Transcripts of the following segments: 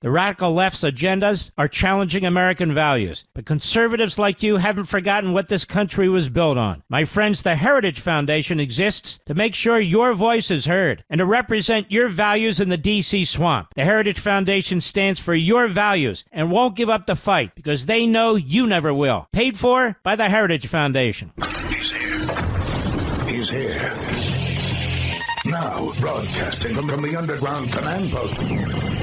The radical left's agendas are challenging American values. But conservatives like you haven't forgotten what this country was built on. My friends, the Heritage Foundation exists to make sure your voice is heard and to represent your values in the D.C. swamp. The Heritage Foundation stands for your values and won't give up the fight because they know you never will. Paid for by the Heritage Foundation. He's here. Now, broadcasting from the underground command post,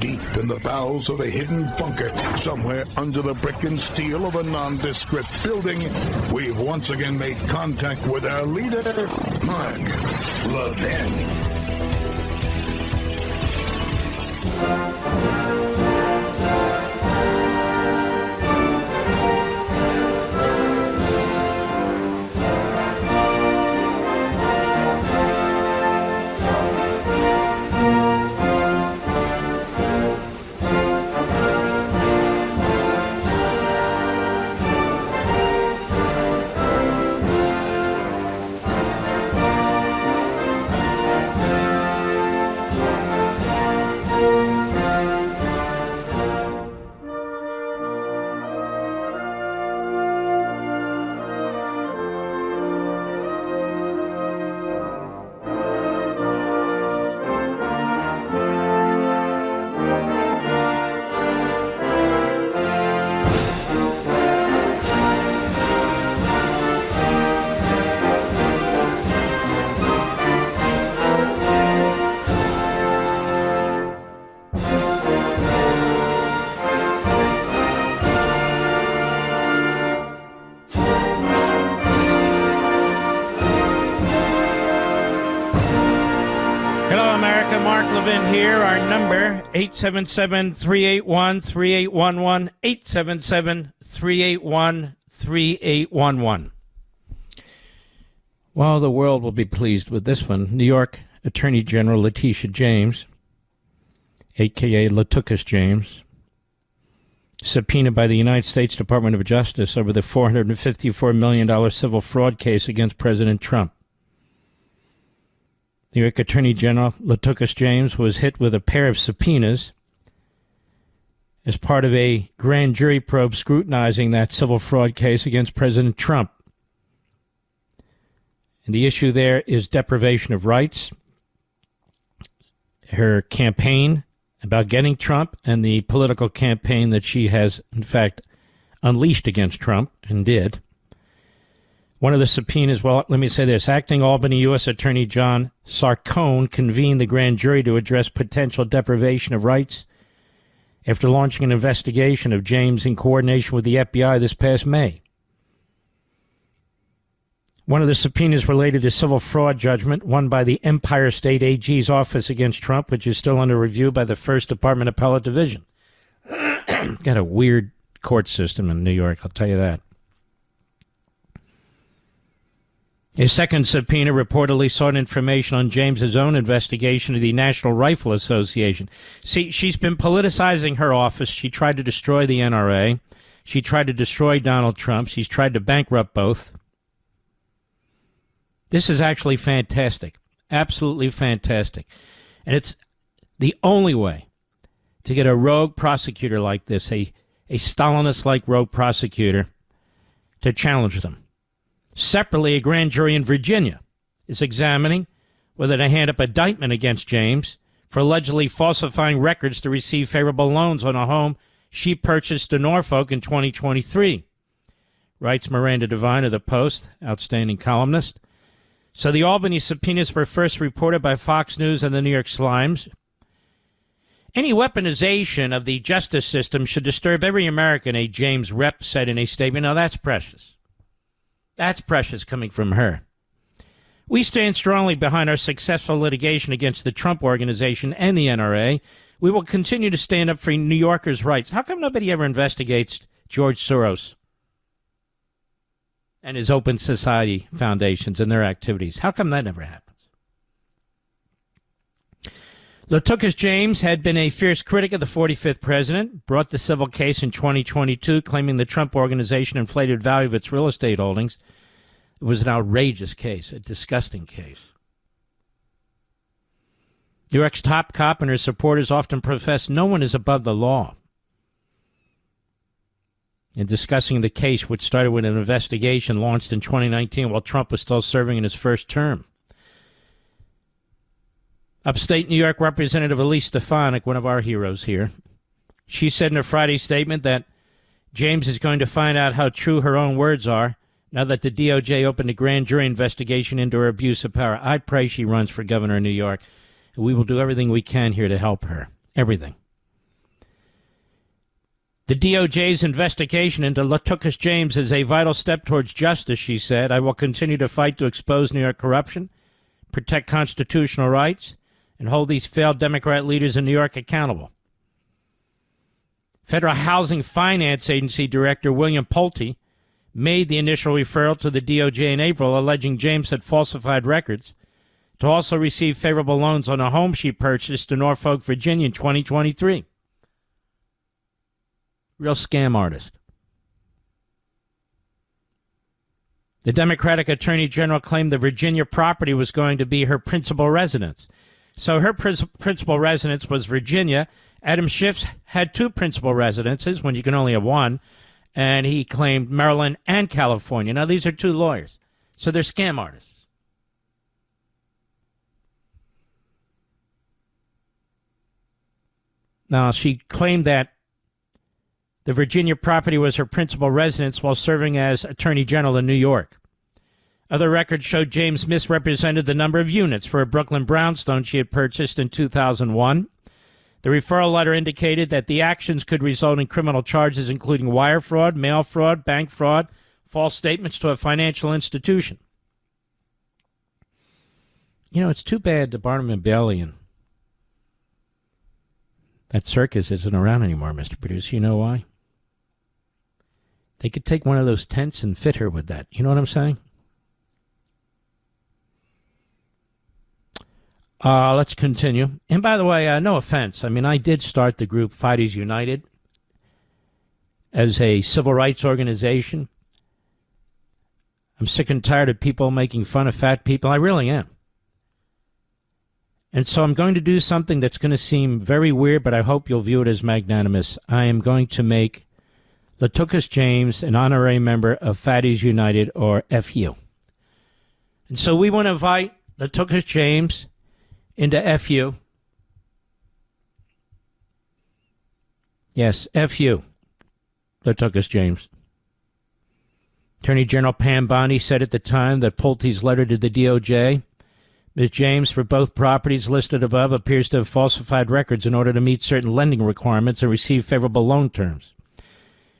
deep in the bowels of a hidden bunker, somewhere under the brick and steel of a nondescript building, we've once again made contact with our leader, Mark Levin. Here, our number, 877-381-3811, 877-381-3811. Well, the world will be pleased with this one. New York Attorney General Letitia James, a.k.a. Latucus James, subpoenaed by the United States Department of Justice over the $454 million civil fraud case against President Trump. New York Attorney General Latucus James was hit with a pair of subpoenas as part of a grand jury probe scrutinizing that civil fraud case against President Trump. And the issue there is deprivation of rights, her campaign about getting Trump, and the political campaign that she has, in fact, unleashed against Trump, and did. One of the subpoenas, well, let me say this. Acting Albany U.S. Attorney John Sarcone convened the grand jury to address potential deprivation of rights after launching an investigation of James in coordination with the FBI this past May. One of the subpoenas related to civil fraud judgment won by the Empire State AG's office against Trump, which is still under review by the First Department Appellate Division. Got a weird court system in New York, I'll tell you that. A second subpoena reportedly sought information on James's own investigation of the National Rifle Association. See, she's been politicizing her office. She tried to destroy the NRA. She tried to destroy Donald Trump. She's tried to bankrupt both. This is actually fantastic. Absolutely fantastic. And it's the only way to get a rogue prosecutor like this, a Stalinist-like rogue prosecutor, to challenge them. Separately, a grand jury in Virginia is examining whether to hand up indictment against James for allegedly falsifying records to receive favorable loans on a home she purchased in Norfolk in 2023. Writes Miranda Devine of the Post, outstanding columnist. So the Albany subpoenas were first reported by Fox News and the New York Slimes. Any weaponization of the justice system should disturb every American, a James rep said in a statement. Now, that's precious. That's precious coming from her. We stand strongly behind our successful litigation against the Trump Organization and the NRA. We will continue to stand up for New Yorkers' rights. How come nobody ever investigates George Soros and his Open Society foundations and their activities? How come that never happens? Latucus James had been a fierce critic of the 45th president, brought the civil case in 2022, claiming the Trump Organization inflated value of its real estate holdings. It was an outrageous case, a disgusting case. New York's top cop and her supporters often profess no one is above the law. In discussing the case, which started with an investigation launched in 2019 while Trump was still serving in his first term. Upstate New York Representative Elise Stefanik, one of our heroes here, she said in her Friday statement that James is going to find out how true her own words are now that the DOJ opened a grand jury investigation into her abuse of power. I pray she runs for governor of New York. We will do everything we can here to help her. Everything. The DOJ's investigation into Letitia James is a vital step towards justice, she said. I will continue to fight to expose New York corruption, protect constitutional rights, and hold these failed Democrat leaders in New York accountable. Federal Housing Finance Agency Director William Pulte made the initial referral to the DOJ in April, alleging James had falsified records to also receive favorable loans on a home she purchased in Norfolk, Virginia in 2023. Real scam artist. The Democratic Attorney General claimed the Virginia property was going to be her principal residence. So her principal residence was Virginia. Adam Schiff had two principal residences when you can only have one, and he claimed Maryland and California. Now, these are two lawyers, so they're scam artists. Now, she claimed that the Virginia property was her principal residence while serving as Attorney General in New York. Other records showed James misrepresented the number of units for a Brooklyn brownstone she had purchased in 2001. The referral letter indicated that the actions could result in criminal charges including wire fraud, mail fraud, bank fraud, false statements to a financial institution. You know, it's too bad the Barnum and Bailey and that circus isn't around anymore, Mr. Producer. You know why? They could take one of those tents and fit her with that. You know what I'm saying? Let's continue. And by the way, no offense. I mean, I did start the group Fighters United as a civil rights organization. I'm sick and tired of people making fun of fat people. I really am. And so I'm going to do something that's going to seem very weird, but I hope you'll view it as magnanimous. I am going to make Letitia James an honorary member of Fatties United, or FU. And so we want to invite Letitia James into FU. Yes, FU. Letitia James. Attorney General Pam Bondi said at the time that Pulte's letter to the DOJ, Ms. James, for both properties listed above, appears to have falsified records in order to meet certain lending requirements and receive favorable loan terms.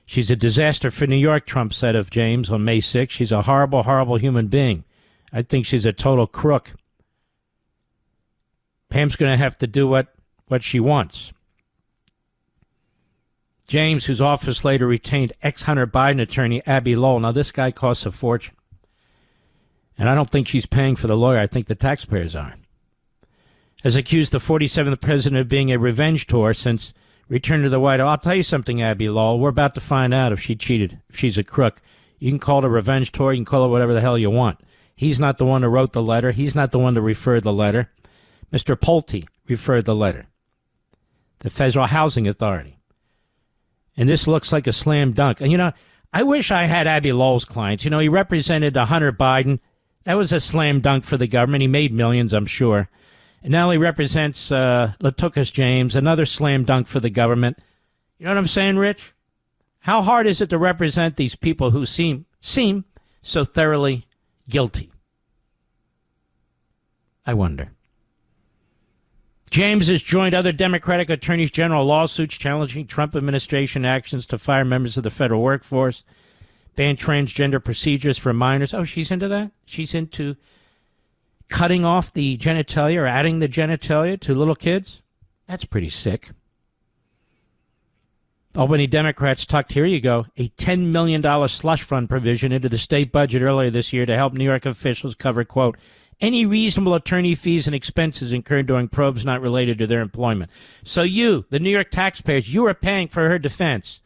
She's a disaster for New York, Trump said of James on May 6th. She's a horrible, horrible human being. I think she's a total crook. Pam's going to have to do what she wants. James, whose office later retained ex-Hunter Biden attorney Abby Lowell. Now, this guy costs a fortune. And I don't think she's paying for the lawyer. I think the taxpayers are. Has accused the 47th president of being a revenge tour since returning to the White House. I'll tell you something, Abby Lowell. We're about to find out if she cheated, if she's a crook. You can call it a revenge tour. You can call it whatever the hell you want. He's not the one who wrote the letter. He's not the one to refer the letter. Mr. Pulte referred the letter. The Federal Housing Authority. And this looks like a slam dunk. And, you know, I wish I had Abby Lowell's clients. You know, he represented Hunter Biden. That was a slam dunk for the government. He made millions, I'm sure. And now he represents Letitia James, another slam dunk for the government. You know what I'm saying, Rich? How hard is it to represent these people who seem so thoroughly guilty? I wonder. James has joined other Democratic attorneys general lawsuits challenging Trump administration actions to fire members of the federal workforce, ban transgender procedures for minors. Oh, she's into that? She's into cutting off the genitalia or adding the genitalia to little kids? That's pretty sick. Albany Democrats tucked, here you go, a $10 million slush fund provision into the state budget earlier this year to help New York officials cover, quote, any reasonable attorney fees and expenses incurred during probes not related to their employment. So you, the New York taxpayers, you are paying for her defense,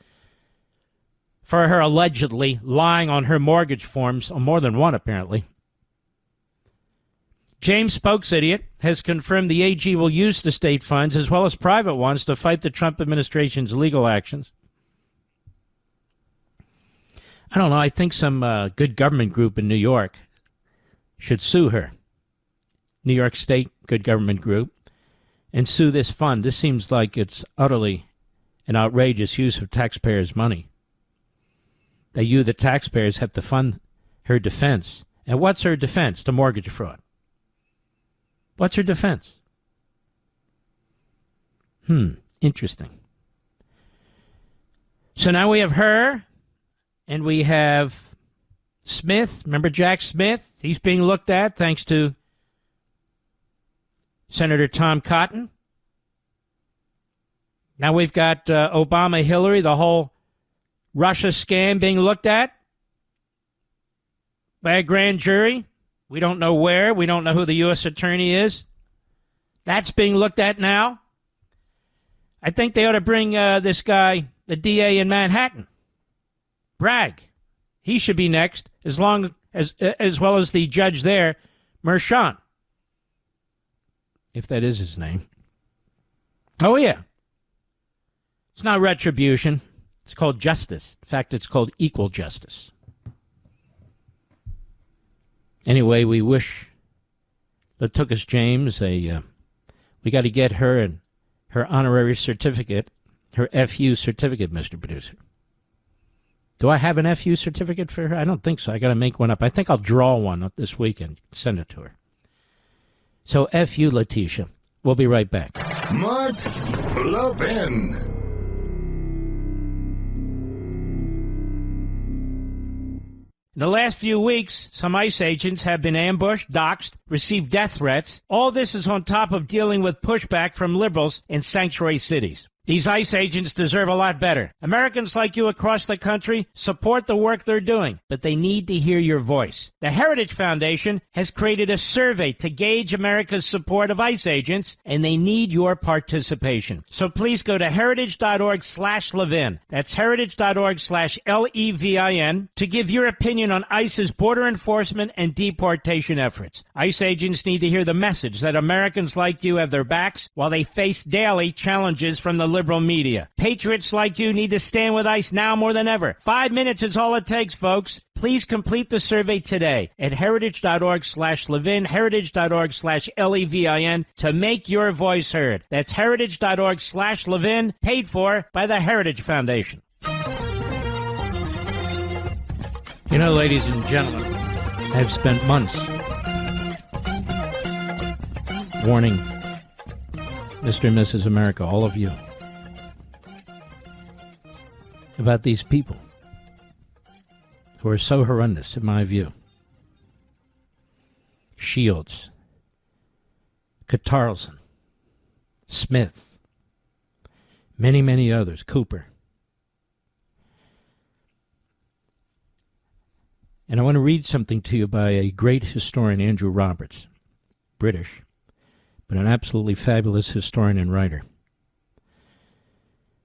for her allegedly lying on her mortgage forms, on more than one apparently. James Spokes idiot has confirmed the AG will use the state funds as well as private ones to fight the Trump administration's legal actions. I don't know. I think some good government group in New York should sue her. New York State good government group, and sue this fund. This seems like it's utterly an outrageous use of taxpayers' money. That you, the taxpayers, have to fund her defense. And what's her defense? The mortgage fraud. What's her defense? Interesting. So now we have her, and we have Smith. Remember Jack Smith? He's being looked at thanks to Senator Tom Cotton. Now we've got Obama, Hillary, the whole Russia scam being looked at by a grand jury. We don't know where. We don't know who the U.S. attorney is. That's being looked at now. I think they ought to bring this guy, the DA in Manhattan, Bragg. He should be next, as well as the judge there, Merchan, if that is his name. Oh, yeah. It's not retribution. It's called justice. In fact, it's called equal justice. Anyway, we wish Letitia James we got to get her her honorary certificate, her FU certificate, Mr. Producer. Do I have an FU certificate for her? I don't think so. I got to make one up. I think I'll draw one up this weekend, send it to her. So FU, Letitia. We'll be right back. Mark Levin. In the last few weeks, some ICE agents have been ambushed, doxxed, received death threats. All this is on top of dealing with pushback from liberals in sanctuary cities. These ICE agents deserve a lot better. Americans like you across the country support the work they're doing, but they need to hear your voice. The Heritage Foundation has created a survey to gauge America's support of ICE agents, and they need your participation. So please go to heritage.org/Levin. That's heritage.org/LEVIN to give your opinion on ICE's border enforcement and deportation efforts. ICE agents need to hear the message that Americans like you have their backs while they face daily challenges from the liberal media. Patriots like you need to stand with ICE now more than ever. 5 minutes is all it takes, folks. Please complete the survey today at heritage.org/Levin, heritage.org/LEVIN to make your voice heard. That's heritage.org/Levin, paid for by the Heritage Foundation. You know, ladies and gentlemen, I've spent months warning Mr. and Mrs. America, all of you, about these people who are so horrendous, in my view. Shields, Catarleson, Smith, many, many others, Cooper. And I want to read something to you by a great historian, Andrew Roberts, British, but an absolutely fabulous historian and writer.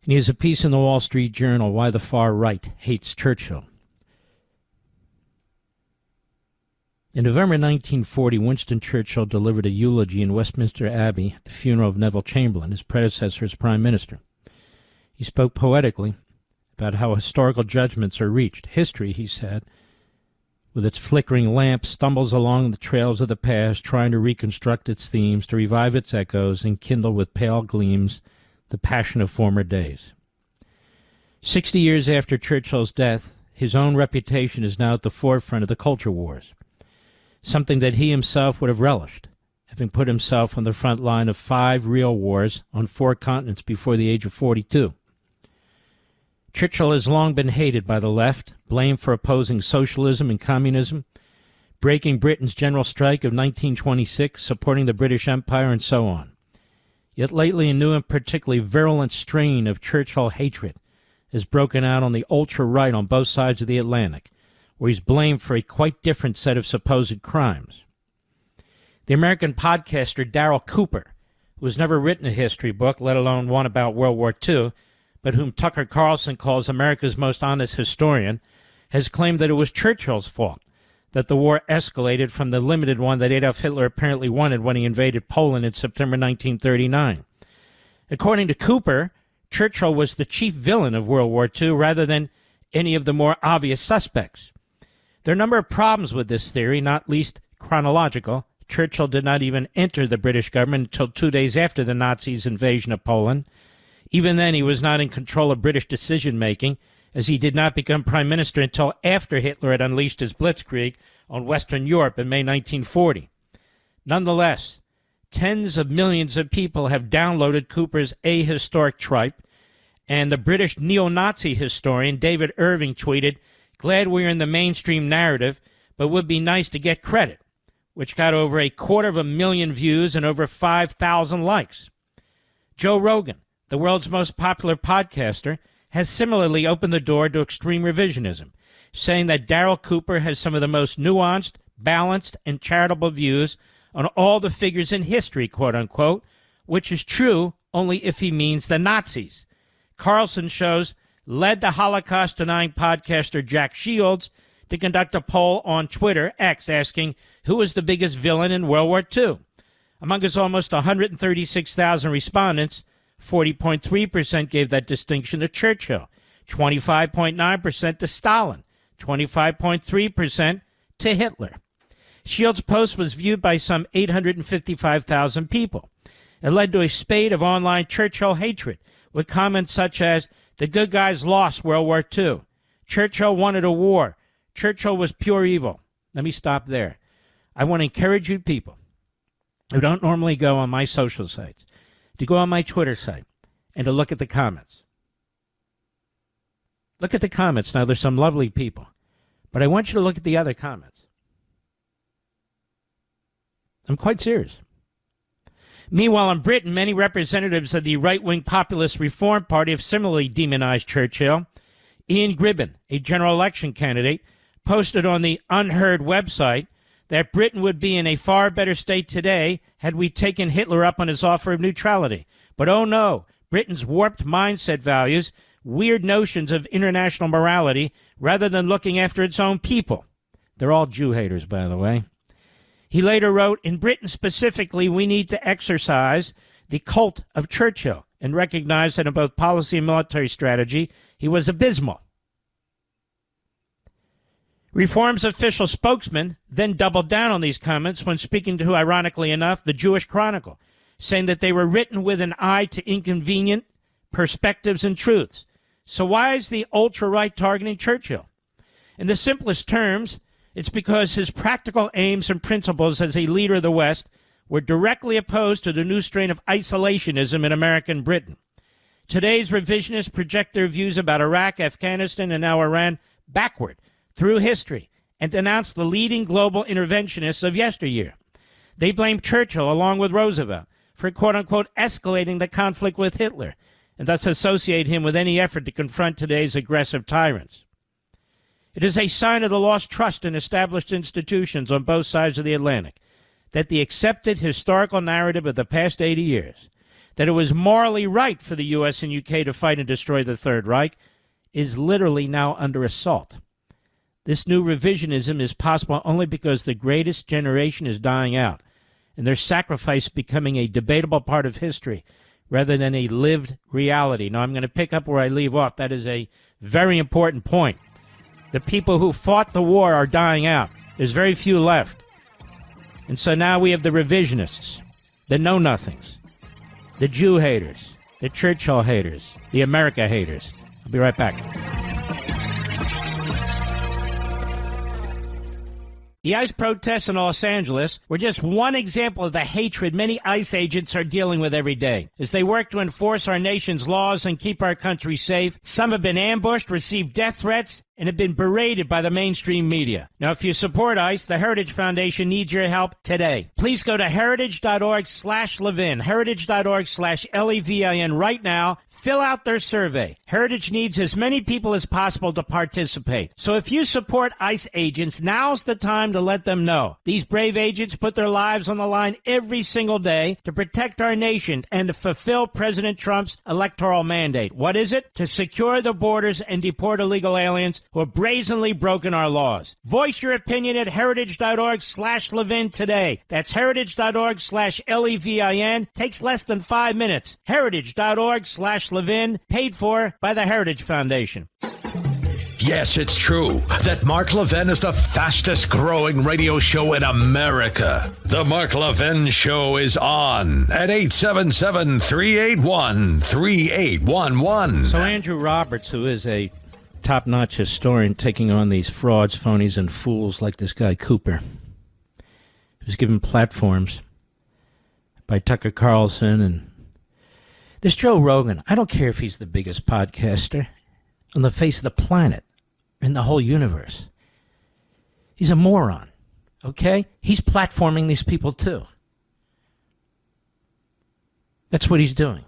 And he has a piece in the Wall Street Journal, Why the Far Right Hates Churchill. In November 1940, Winston Churchill delivered a eulogy in Westminster Abbey at the funeral of Neville Chamberlain, his predecessor as Prime Minister. He spoke poetically about how historical judgments are reached. History, he said, with its flickering lamp, stumbles along the trails of the past, trying to reconstruct its themes, to revive its echoes, and kindle with pale gleams the passion of former days. 60 years after Churchill's death, his own reputation is now at the forefront of the culture wars, something that he himself would have relished, having put himself on the front line of 5 real wars on 4 continents before the age of 42. Churchill has long been hated by the left, blamed for opposing socialism and communism, breaking Britain's general strike of 1926, supporting the British Empire, and so on. Yet lately a new and particularly virulent strain of Churchill hatred has broken out on the ultra-right on both sides of the Atlantic, where he's blamed for a quite different set of supposed crimes. The American podcaster Darryl Cooper, who has never written a history book, let alone one about World War II, but whom Tucker Carlson calls America's most honest historian, has claimed that it was Churchill's fault that the war escalated from the limited one that Adolf Hitler apparently wanted when he invaded Poland in September 1939. According to Cooper, Churchill was the chief villain of World War II rather than any of the more obvious suspects. There are a number of problems with this theory, not least chronological. Churchill did not even enter the British government until 2 days after the Nazis' invasion of Poland. Even then, he was not in control of British decision-making, as he did not become prime minister until after Hitler had unleashed his blitzkrieg on Western Europe in May 1940. Nonetheless, tens of millions of people have downloaded Cooper's ahistoric tripe, and the British neo-Nazi historian David Irving tweeted, "Glad we're in the mainstream narrative, but would be nice to get credit," which got over 250,000 views and over 5,000 likes. Joe Rogan, the world's most popular podcaster, has similarly opened the door to extreme revisionism, saying that Daryl Cooper has some of the most nuanced, balanced, and charitable views on all the figures in history, quote-unquote, which is true only if he means the Nazis. Carlson shows led the Holocaust-denying podcaster Jack Shields to conduct a poll on Twitter, X, asking who was the biggest villain in World War II. Among his almost 136,000 respondents, 40.3% gave that distinction to Churchill, 25.9% to Stalin, 25.3% to Hitler. Shields' post was viewed by some 855,000 people. It led to a spate of online Churchill hatred, with comments such as, "The good guys lost World War II. Churchill wanted a war. Churchill was pure evil." Let me stop there. I want to encourage you people who don't normally go on my social sites to go on my Twitter site and to look at the comments. Look at the comments. Now, there's some lovely people, but I want you to look at the other comments. I'm quite serious. Meanwhile, in Britain, many representatives of the right-wing populist Reform Party have similarly demonized Churchill. Ian Gribben, a general election candidate, posted on the Unheard website that Britain would be in a far better state today had we taken Hitler up on his offer of neutrality. But oh no, Britain's warped mindset values weird notions of international morality rather than looking after its own people. They're all Jew haters, by the way. He later wrote, "In Britain specifically, we need to exercise the cult of Churchill and recognize that in both policy and military strategy, he was abysmal." Reform's official spokesman then doubled down on these comments when speaking to, ironically enough, the Jewish Chronicle, saying that they were written with an eye to inconvenient perspectives and truths. So why is the ultra-right targeting Churchill? In the simplest terms, it's because his practical aims and principles as a leader of the West were directly opposed to the new strain of isolationism in American Britain. Today's revisionists project their views about Iraq, Afghanistan, and now Iran backward through history and denounce the leading global interventionists of yesteryear. They blame Churchill, along with Roosevelt, for quote-unquote escalating the conflict with Hitler, and thus associate him with any effort to confront today's aggressive tyrants. It is a sign of the lost trust in established institutions on both sides of the Atlantic that the accepted historical narrative of the past 80 years, that it was morally right for the U.S. and U.K. to fight and destroy the Third Reich, is literally now under assault. This new revisionism is possible only because the greatest generation is dying out, and their sacrifice becoming a debatable part of history rather than a lived reality. Now, I'm going to pick up where I leave off. That is a very important point. The people who fought the war are dying out. There's very few left. And so now we have the revisionists, the know-nothings, the Jew haters, the Churchill haters, the America haters. I'll be right back. The ICE protests in Los Angeles were just one example of the hatred many ICE agents are dealing with every day. As they work to enforce our nation's laws and keep our country safe, some have been ambushed, received death threats, and have been berated by the mainstream media. Now, if you support ICE, the Heritage Foundation needs your help today. Please go to heritage.org/Levin, heritage.org/Levin right now. Fill out their survey. Heritage needs as many people as possible to participate. So if you support ICE agents, now's the time to let them know. These brave agents put their lives on the line every single day to protect our nation and to fulfill President Trump's electoral mandate. What is it? To secure the borders and deport illegal aliens who have brazenly broken our laws. Voice your opinion at heritage.org/Levin today. That's heritage.org/LEVIN. Takes less than 5 minutes. Heritage.org/Levin, paid for by the Heritage Foundation. Yes, it's true that Mark Levin is the fastest growing radio show in America. The Mark Levin Show is on at 877-381-3811. So Andrew Roberts, who is a top-notch historian taking on these frauds, phonies, and fools like this guy Cooper, who's given platforms by Tucker Carlson and this Joe Rogan. I don't care if he's the biggest podcaster on the face of the planet, in the whole universe. He's a moron, okay? He's platforming these people too. That's what he's doing.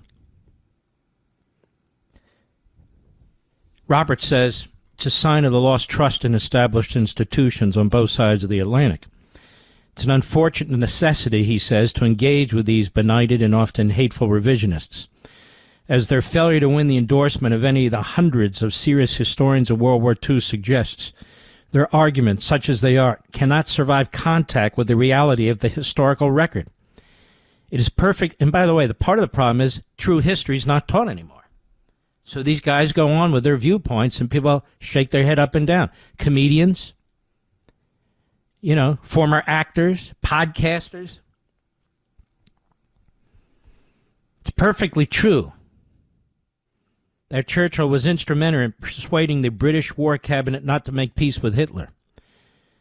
Roberts says it's a sign of the lost trust in established institutions on both sides of the Atlantic. It's an unfortunate necessity, he says, to engage with these benighted and often hateful revisionists, as their failure to win the endorsement of any of the hundreds of serious historians of World War II suggests. Their arguments, such as they are, cannot survive contact with the reality of the historical record. It is perfect, and by the way, the part of the problem is true history is not taught anymore. So these guys go on with their viewpoints, and people shake their head up and down. Comedians, former actors, podcasters. It's perfectly true that Churchill was instrumental in persuading the British War Cabinet not to make peace with Hitler.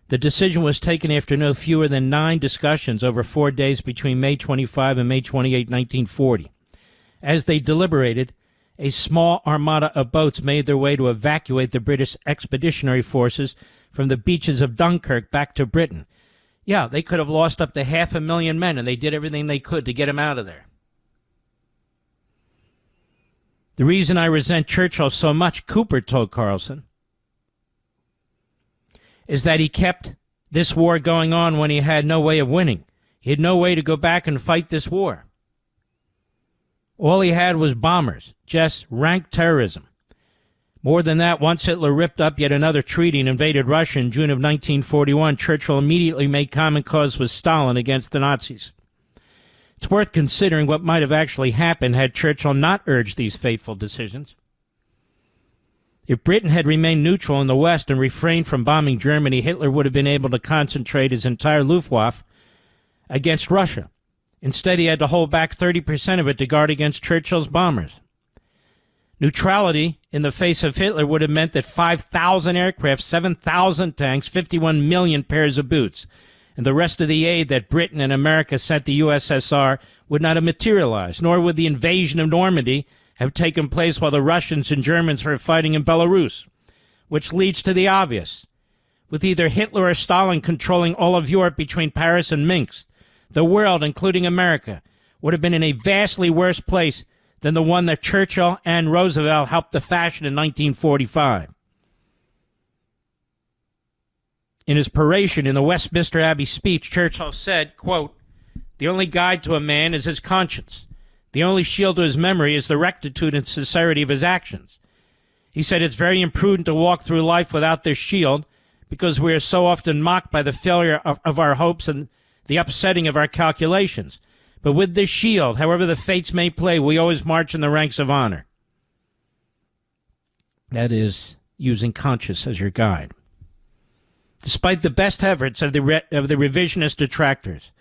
The decision was taken after no fewer than 9 discussions over 4 days between May 25 and May 28, 1940. As they deliberated, a small armada of boats made their way to evacuate the British expeditionary forces from the beaches of Dunkirk back to Britain. Yeah, they could have lost up to 500,000 men, and they did everything they could to get them out of there. The reason I resent Churchill so much, Cooper told Carlson, is that he kept this war going on when he had no way of winning. He had no way to go back and fight this war. All he had was bombers, just rank terrorism. More than that, once Hitler ripped up yet another treaty and invaded Russia in June of 1941, Churchill immediately made common cause with Stalin against the Nazis. It's worth considering what might have actually happened had Churchill not urged these fateful decisions. If Britain had remained neutral in the West and refrained from bombing Germany, Hitler would have been able to concentrate his entire Luftwaffe against Russia. Instead, he had to hold back 30% of it to guard against Churchill's bombers. Neutrality in the face of Hitler would have meant that 5,000 aircraft, 7,000 tanks, 51 million pairs of boots, and the rest of the aid that Britain and America sent the USSR would not have materialized, nor would the invasion of Normandy have taken place while the Russians and Germans were fighting in Belarus, which leads to the obvious. With either Hitler or Stalin controlling all of Europe between Paris and Minsk, the world, including America, would have been in a vastly worse place than the one that Churchill and Roosevelt helped to fashion in 1945. In his peroration in the Westminster Abbey speech, Churchill said, quote, "The only guide to a man is his conscience. The only shield to his memory is the rectitude and sincerity of his actions." He said it's very imprudent to walk through life without this shield because we are so often mocked by the failure of our hopes and the upsetting of our calculations. But with this shield, however the fates may play, we always march in the ranks of honor. That is, using conscience as your guide. Despite the best efforts of the revisionist detractors,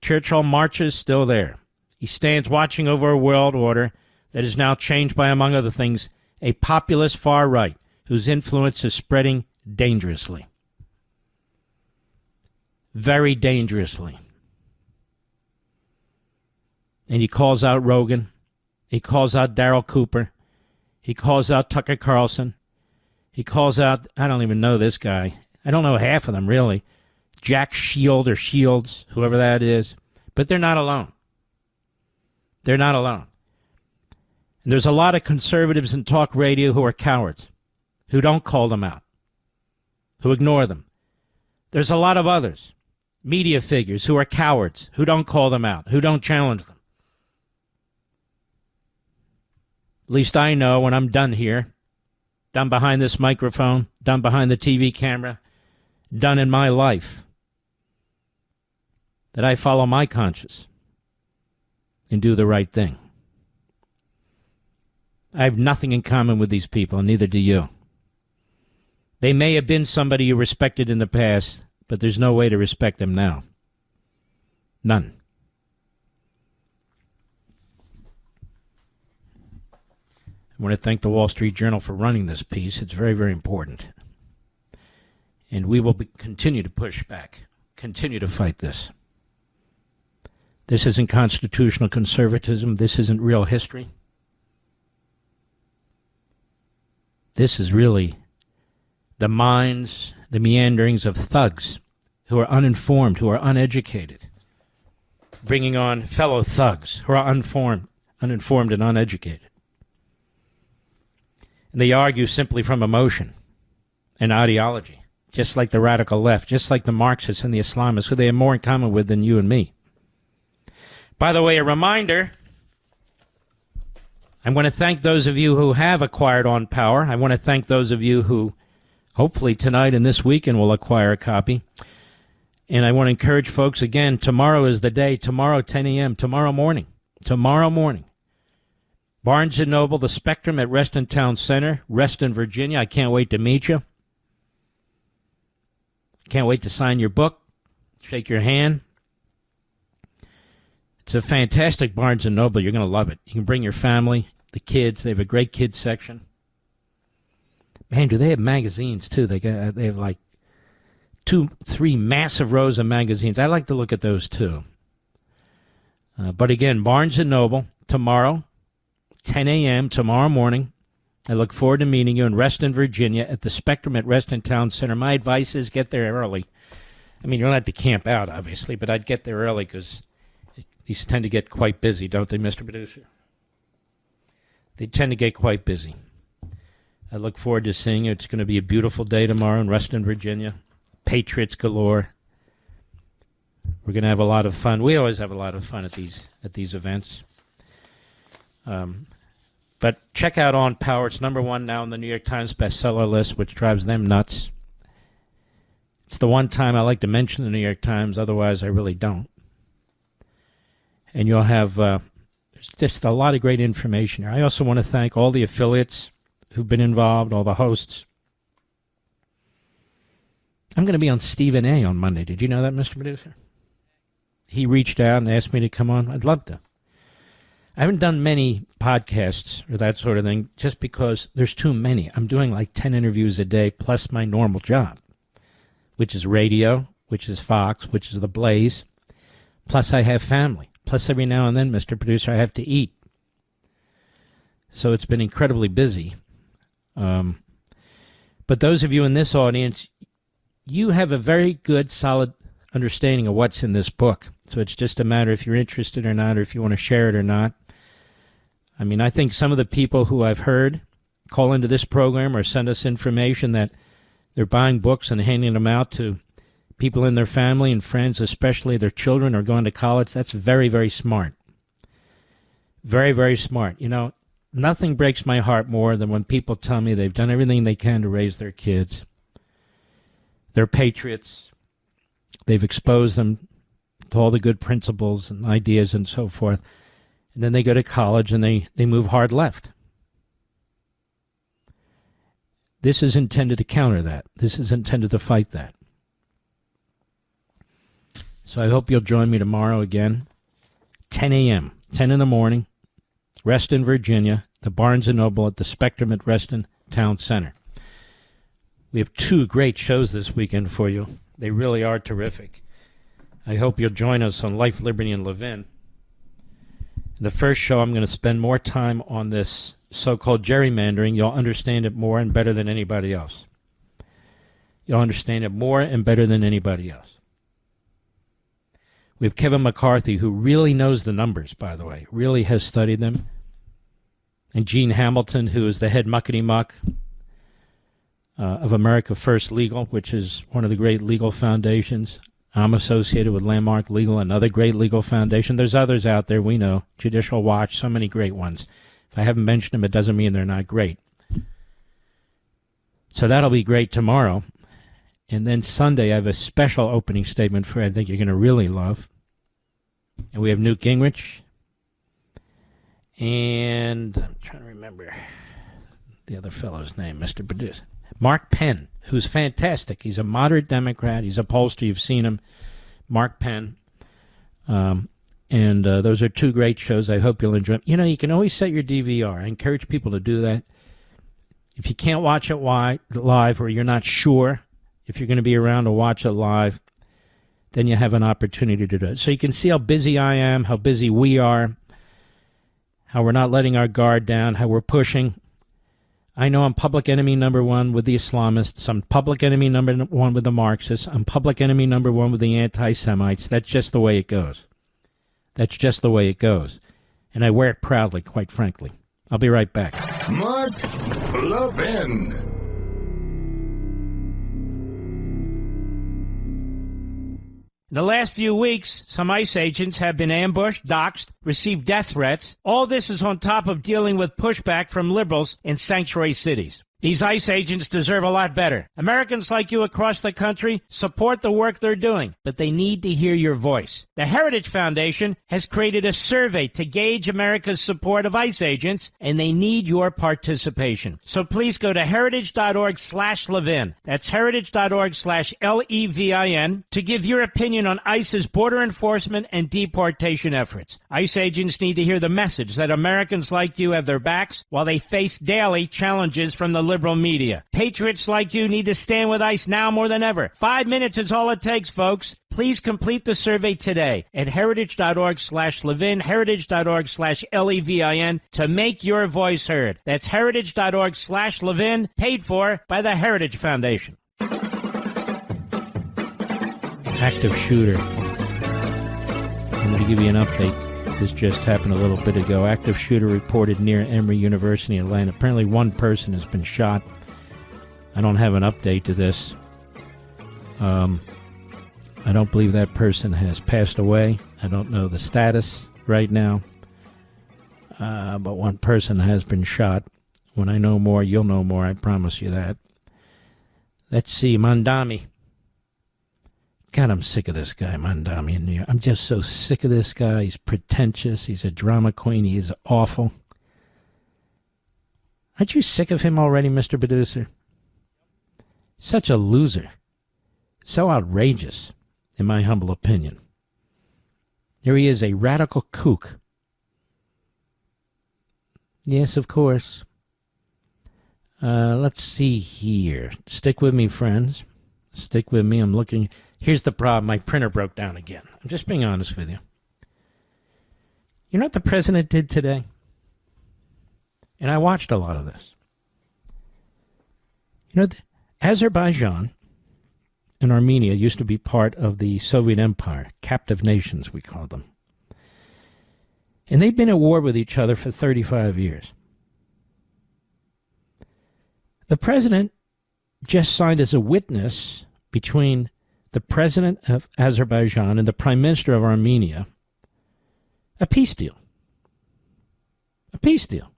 Churchill marches still there. He stands watching over a world order that is now changed by, among other things, a populist far right whose influence is spreading dangerously. Very dangerously. And he calls out Rogan. He calls out Darryl Cooper. He calls out Tucker Carlson. He calls out, I don't even know this guy. I don't know half of them, really. Jack Shield or Shields, whoever that is. But they're not alone. They're not alone. And there's a lot of conservatives in talk radio who are cowards, who don't call them out, who ignore them. There's a lot of others, media figures, who are cowards, who don't call them out, who don't challenge them. At least I know when I'm done here, done behind this microphone, done behind the TV camera, done in my life, that I follow my conscience and do the right thing. I have nothing in common with these people, and neither do you. They may have been somebody you respected in the past, but there's no way to respect them now. None. I want to thank the Wall Street Journal for running this piece. It's very, very important. And we will continue to push back, continue to fight this. This isn't constitutional conservatism. This isn't real history. This is really the minds, the meanderings of thugs who are uninformed, who are uneducated, bringing on fellow thugs who are uninformed and uneducated. And they argue simply from emotion and ideology, just like the radical left, just like the Marxists and the Islamists, who they have more in common with than you and me. By the way, a reminder, I want to thank those of you who have acquired On Power. I want to thank those of you who hopefully tonight and this weekend will acquire a copy. And I want to encourage folks, again, tomorrow is the day, tomorrow 10 a.m., tomorrow morning, Barnes & Noble, the Spectrum at Reston Town Center, Reston, Virginia. I can't wait to meet you. Can't wait to sign your book, shake your hand. It's a fantastic Barnes & Noble. You're going to love it. You can bring your family, the kids. They have a great kids section. Man, do they have magazines, too. They have like 2-3 massive rows of magazines. I like to look at those, too. But again, Barnes & Noble, tomorrow, 10 a.m., tomorrow morning. I look forward to meeting you in Reston, Virginia, at the Spectrum at Reston Town Center. My advice is get there early. I mean, you don't have to camp out, obviously, but I'd get there early because these tend to get quite busy, don't they, Mr. Producer? They tend to get quite busy. I look forward to seeing you. It's going to be a beautiful day tomorrow in Reston, Virginia. Patriots galore. We're going to have a lot of fun. We always have a lot of fun at these events. But check out On Power. It's #1 now on the New York Times bestseller list, which drives them nuts. It's the one time I like to mention the New York Times. Otherwise, I really don't. And you'll have there's just a lot of great information here. I also want to thank all the affiliates who've been involved, all the hosts. I'm going to be on Stephen A. on Monday. Did you know that, Mr. Producer? He reached out and asked me to come on. I'd love to. I haven't done many podcasts or that sort of thing just because there's too many. I'm doing like 10 interviews a day plus my normal job, which is radio, which is Fox, which is The Blaze. Plus I have family. Plus every now and then, Mr. Producer, I have to eat. So it's been incredibly busy. But those of you in this audience, you have a very good, solid understanding of what's in this book. So it's just a matter if you're interested or not, or if you want to share it or not. I mean, I think some of the people who I've heard call into this program or send us information that they're buying books and handing them out to people in their family and friends, especially their children are going to college. That's very, very smart. Very, very smart. You know, nothing breaks my heart more than when people tell me they've done everything they can to raise their kids. They're patriots. They've exposed them to all the good principles and ideas and so forth. And then they go to college and they move hard left. This is intended to counter that. This is intended to fight that. So I hope you'll join me tomorrow again, 10 a.m., 10 in the morning, Reston, Virginia, the Barnes & Noble at the Spectrum at Reston Town Center. We have 2 great shows this weekend for you. They really are terrific. I hope you'll join us on Life, Liberty, and Levin. The first show, I'm going to spend more time on this so-called gerrymandering. You'll understand it more and better than anybody else. You'll understand it more and better than anybody else. We have Kevin McCarthy, who really knows the numbers, by the way, really has studied them. and Gene Hamilton, who is the head muckety-muck of America First Legal, which is one of the great legal foundations. I'm associated with Landmark Legal, another great legal foundation. There's others out there, we know. Judicial Watch, so many great ones. If I haven't mentioned them, it doesn't mean they're not great. So that'll be great tomorrow. And then Sunday, I have a special opening statement for you I think you're going to really love. And we have Newt Gingrich. And I'm trying to remember the other fellow's name, Mr. Producer. Mark Penn, who's fantastic. He's a moderate Democrat. He's a pollster. You've seen him. Mark Penn. And those are two great shows. I hope you'll enjoy them. You know, you can always set your DVR. I encourage people to do that. If you can't watch it live or you're not sure if you're going to be around to watch it live, then you have an opportunity to do it. So you can see how busy I am, how busy we are, how we're not letting our guard down, how we're pushing. I know I'm public enemy number one with the Islamists. I'm public enemy number one with the Marxists. I'm public enemy number one with the anti-Semites. That's just the way it goes. That's just the way it goes. And I wear it proudly, quite frankly. I'll be right back. Mark Levin. In the last few weeks, some ICE agents have been ambushed, doxxed, received death threats. All this is on top of dealing with pushback from liberals in sanctuary cities. These ICE agents deserve a lot better. Americans like you across the country support the work they're doing, but they need to hear your voice. The Heritage Foundation has created a survey to gauge America's support of ICE agents, and they need your participation. So please go to heritage.org/Levin. That's heritage.org/LEVIN to give your opinion on ICE's border enforcement and deportation efforts. ICE agents need to hear the message that Americans like you have their backs while they face daily challenges from the liberal media. Patriots like you need to stand with ICE now more than ever. 5 minutes is all it takes, folks. Please complete the survey today at heritage.org/Levin, heritage.org/LEVIN to make your voice heard. That's heritage.org/Levin, paid for by the Heritage Foundation. Active shooter. I'm going to give you an update. This just happened a little bit ago. Active shooter reported near Emory University in Atlanta. Apparently one person has been shot. I don't have an update to this. I don't believe that person has passed away. I don't know the status right now. But one person has been shot. When I know more, you'll know more. I promise you that. Let's see. Mandami. God, I'm sick of this guy, Mandami, in New York. I'm just so sick of this guy. He's pretentious. He's a drama queen. He is awful. Aren't you sick of him already, Mr. Producer? Such a loser. So outrageous, in my humble opinion. Here he is, a radical kook. Yes, of course. Let's see here. Stick with me, friends. Stick with me. I'm looking. Here's the problem. My printer broke down again. I'm just being honest with you. You know what the president did today? And I watched a lot of this. You know, Azerbaijan and Armenia used to be part of the Soviet Empire, captive nations, we call them. And they've been at war with each other for 35 years. The president just signed as a witness between the president of Azerbaijan and the prime minister of Armenia a peace deal. A peace deal.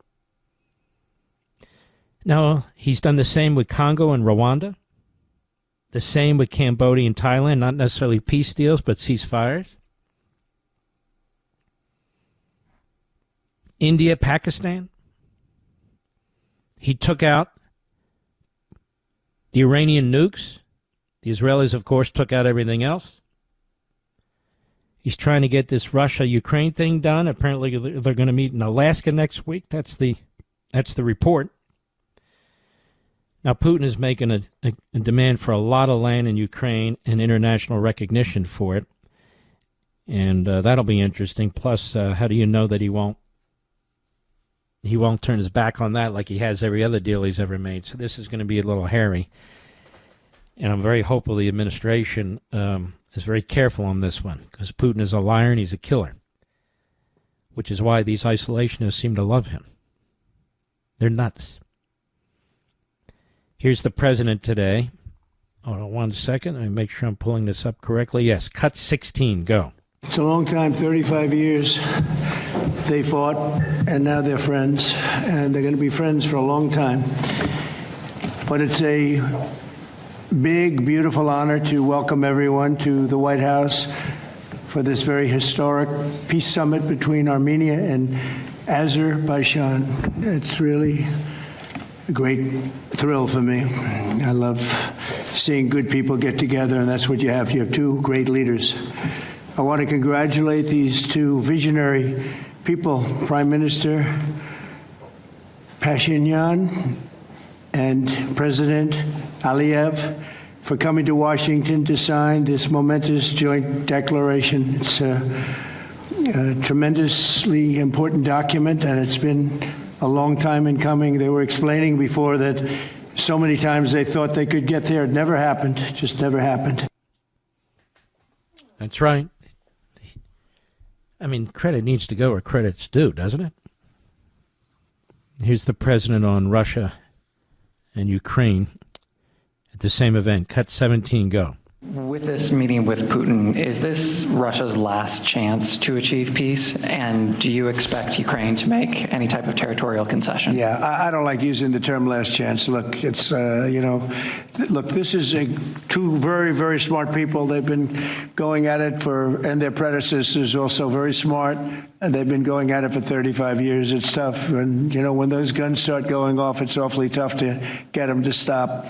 Now, he's done the same with Congo and Rwanda, the same with Cambodia and Thailand, not necessarily peace deals, but ceasefires. India, Pakistan. He took out the Iranian nukes. The Israelis, of course, took out everything else. He's trying to get this Russia-Ukraine thing done. Apparently, they're going to meet in Alaska next week. That's the report. Now, Putin is making a demand for a lot of land in Ukraine and international recognition for it. And that'll be interesting. Plus, how do you know that he won't turn his back on that like he has every other deal he's ever made? So this is going to be a little hairy. And I'm very hopeful the administration is very careful on this one, because Putin is a liar and he's a killer, which is why these isolationists seem to love him. They're nuts. Here's the president today. Hold on 1 second. Let me make sure I'm pulling this up correctly. Yes, cut 16. Go. It's a long time, 35 years. They fought, and now they're friends, and they're going to be friends for a long time. But it's a big, beautiful honor to welcome everyone to the White House for this very historic peace summit between Armenia and Azerbaijan. It's really a great thrill for me. I love seeing good people get together, and that's what you have. You have two great leaders. I want to congratulate these two visionary people, Prime Minister Pashinyan and President Aliyev, for coming to Washington to sign this momentous joint declaration. It's a tremendously important document, and it's been a long time in coming. They were explaining before that so many times they thought they could get there. It never happened. It just never happened. That's right. I mean, credit needs to go where credit's due, doesn't it? Here's the president on Russia and Ukraine at the same event. Cut 17, go. With this meeting with Putin, is this Russia's last chance to achieve peace? And do you expect Ukraine to make any type of territorial concession? Yeah, I don't like using the term last chance. Look, it's, look, this is two very, very smart people. They've been going at it and their predecessors also very smart, and they've been going at it for 35 years. It's tough. And, when those guns start going off, it's awfully tough to get them to stop.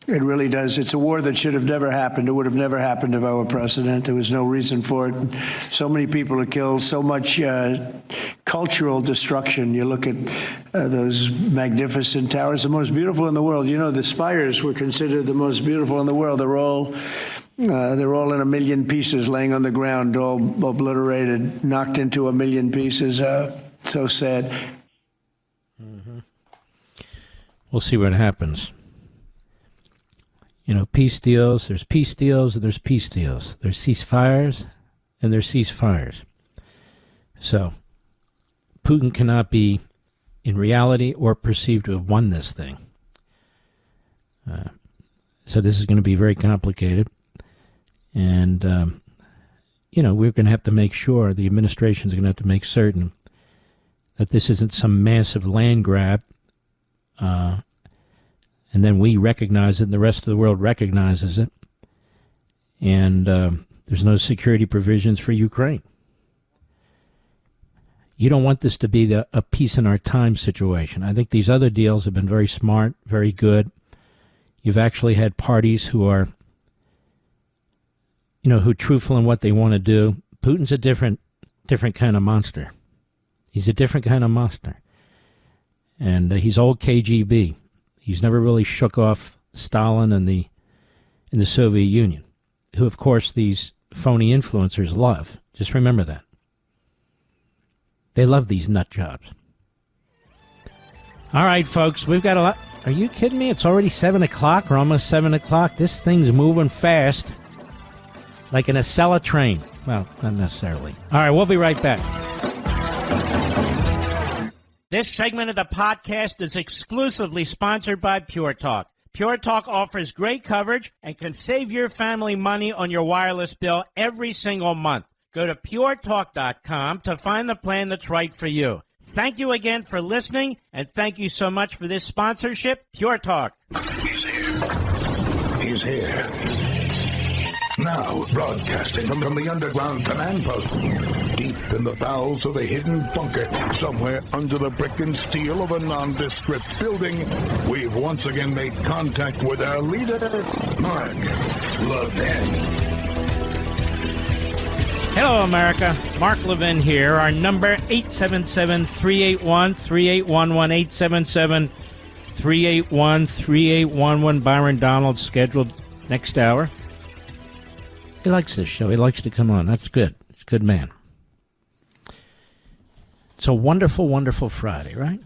It really does. It's a war that should have never happened. It would have never happened if I were president. There was no reason for it. So many people are killed, so much cultural destruction. You look at those magnificent towers, the most beautiful in the world. The spires were considered the most beautiful in the world. They're all in a million pieces, laying on the ground, all obliterated, knocked into a million pieces. So sad. Mm-hmm. We'll see what happens. Peace deals, there's peace deals, and there's peace deals. There's ceasefires, and there's ceasefires. So, Putin cannot be, in reality, or perceived to have won this thing. So this is going to be very complicated. And, we're going to have to make sure, the administration's going to have to make certain that this isn't some massive land grab, and then we recognize it, and the rest of the world recognizes it. And there's no security provisions for Ukraine. You don't want this to be a peace in our time situation. I think these other deals have been very smart, very good. You've actually had parties who are, who are truthful in what they want to do. Putin's a different kind of monster. He's a different kind of monster. And he's old KGB. He's never really shook off Stalin and the Soviet Union, who, of course, these phony influencers love. Just remember that. They love these nut jobs. All right, folks, we've got a lot. Are you kidding me? It's already 7 o'clock or almost 7 o'clock. This thing's moving fast, like an Acela train. Well, not necessarily. All right, we'll be right back. This segment of the podcast is exclusively sponsored by Pure Talk. Pure Talk offers great coverage and can save your family money on your wireless bill every single month. Go to puretalk.com to find the plan that's right for you. Thank you again for listening, and thank you so much for this sponsorship, Pure Talk. He's here. He's here. Now, broadcasting from the underground command post, deep in the bowels of a hidden bunker, somewhere under the brick and steel of a nondescript building, we've once again made contact with our leader, Mark Levin. Hello, America. Mark Levin here. Our number, 877-381-3811, 877-381-3811. Byron Donalds scheduled next hour. He likes this show. He likes to come on. That's good. He's a good man. It's a wonderful, wonderful Friday, right?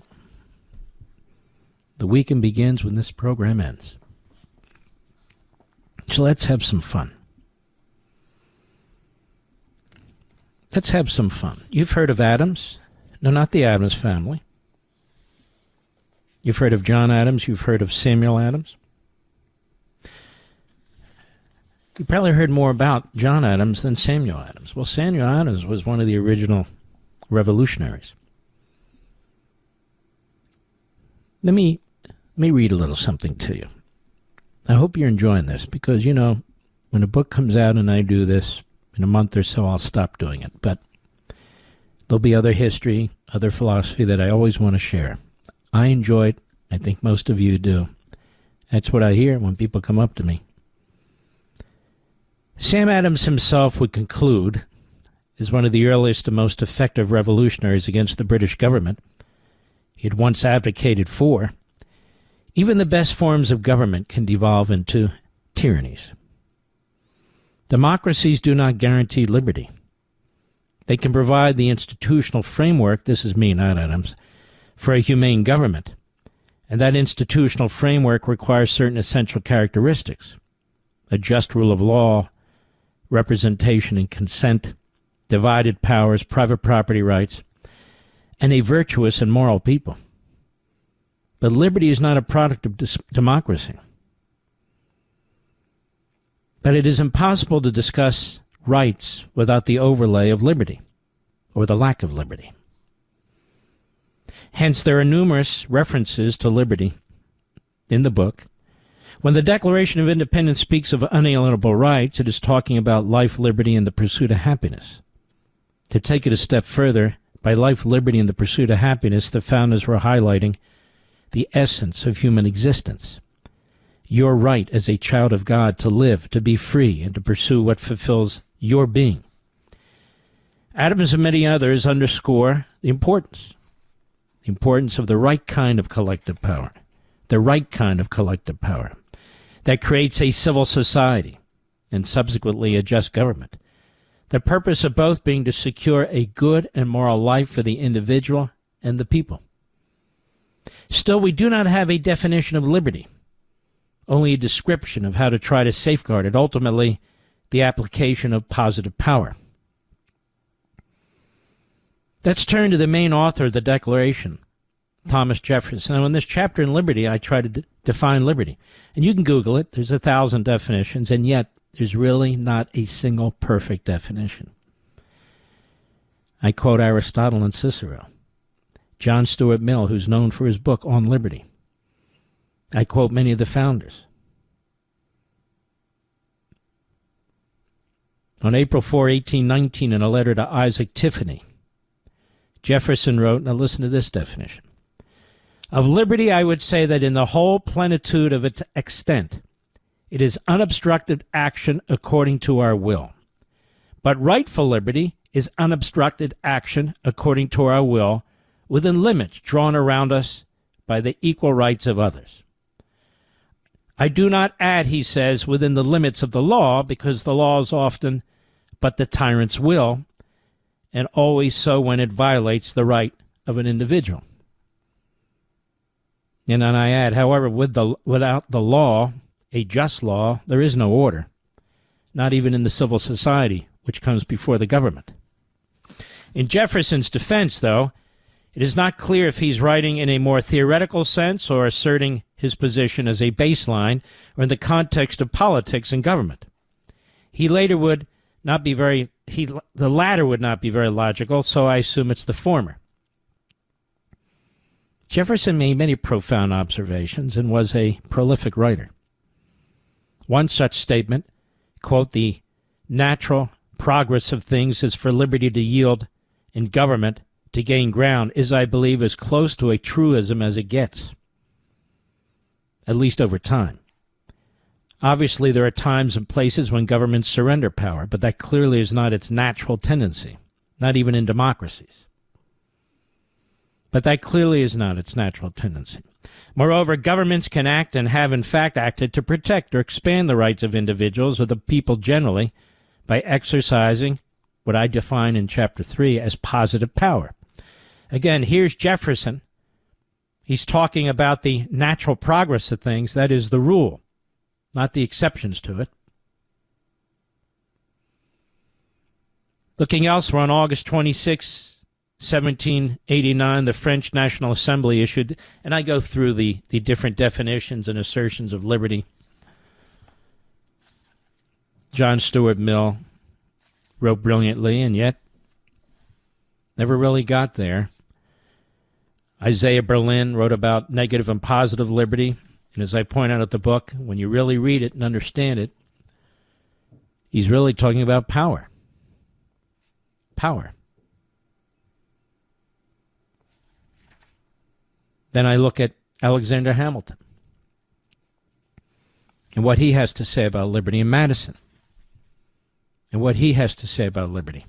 The weekend begins when this program ends. So let's have some fun. Let's have some fun. You've heard of Adams? No, not the Adams family. You've heard of John Adams. You've heard of Samuel Adams. You probably heard more about John Adams than Samuel Adams. Well, Samuel Adams was one of the original revolutionaries. Let me read a little something to you. I hope you're enjoying this because, you know, when a book comes out and I do this, in a month or so I'll stop doing it. But there'll be other history, other philosophy that I always want to share. I enjoy it. I think most of you do. That's what I hear when people come up to me. Sam Adams himself would conclude, as one of the earliest and most effective revolutionaries against the British government he had once advocated for, even the best forms of government can devolve into tyrannies. Democracies do not guarantee liberty. They can provide the institutional framework, this is me, not Adams, for a humane government. And that institutional framework requires certain essential characteristics: a just rule of law, representation and consent, divided powers, private property rights, and a virtuous and moral people. But liberty is not a product of democracy. But it is impossible to discuss rights without the overlay of liberty, or the lack of liberty. Hence, there are numerous references to liberty in the book. When the Declaration of Independence speaks of unalienable rights, it is talking about life, liberty, and the pursuit of happiness. To take it a step further, by life, liberty, and the pursuit of happiness, the founders were highlighting the essence of human existence. Your right as a child of God to live, to be free, and to pursue what fulfills your being. Adams and many others underscore the importance of the right kind of collective power, that creates a civil society and subsequently a just government. The purpose of both being to secure a good and moral life for the individual and the people. Still, we do not have a definition of liberty, only a description of how to try to safeguard it, ultimately the application of positive power. Let's turn to the main author of the Declaration, Thomas Jefferson. Now, in this chapter in Liberty, I try to define liberty. And you can Google it. There's 1,000 definitions, and yet there's really not a single perfect definition. I quote Aristotle and Cicero, John Stuart Mill, who's known for his book on liberty. I quote many of the founders. On April 4, 1819, in a letter to Isaac Tiffany, Jefferson wrote, now listen to this definition: of liberty, I would say that in the whole plenitude of its extent, it is unobstructed action according to our will. But rightful liberty is unobstructed action according to our will, within limits drawn around us by the equal rights of others. I do not add, he says, within the limits of the law, because the law is often but the tyrant's will, and always so when it violates the right of an individual. And then I add, however, without the law, a just law, there is no order, not even in the civil society, which comes before the government. In Jefferson's defense, though, it is not clear if he's writing in a more theoretical sense or asserting his position as a baseline or in the context of politics and government. The latter would not be very logical, so I assume it's the former. Jefferson made many profound observations and was a prolific writer. One such statement, quote, the natural progress of things is for liberty to yield in government to gain ground, is, I believe, as close to a truism as it gets, at least over time. Obviously, there are times and places when governments surrender power, but that clearly is not its natural tendency, not even in democracies. Moreover, governments can act and have in fact acted to protect or expand the rights of individuals or the people generally by exercising what I define in Chapter 3 as positive power. Again, here's Jefferson. He's talking about the natural progress of things, that is the rule, not the exceptions to it. Looking elsewhere, on August 26, 1789, the French National Assembly issued, and I go through the different definitions and assertions of liberty. John Stuart Mill wrote brilliantly, and yet never really got there. Isaiah Berlin wrote about negative and positive liberty, and as I point out at the book, when you really read it and understand it, he's really talking about power. Power. Then I look at Alexander Hamilton and what he has to say about liberty, in Madison and what he has to say about liberty.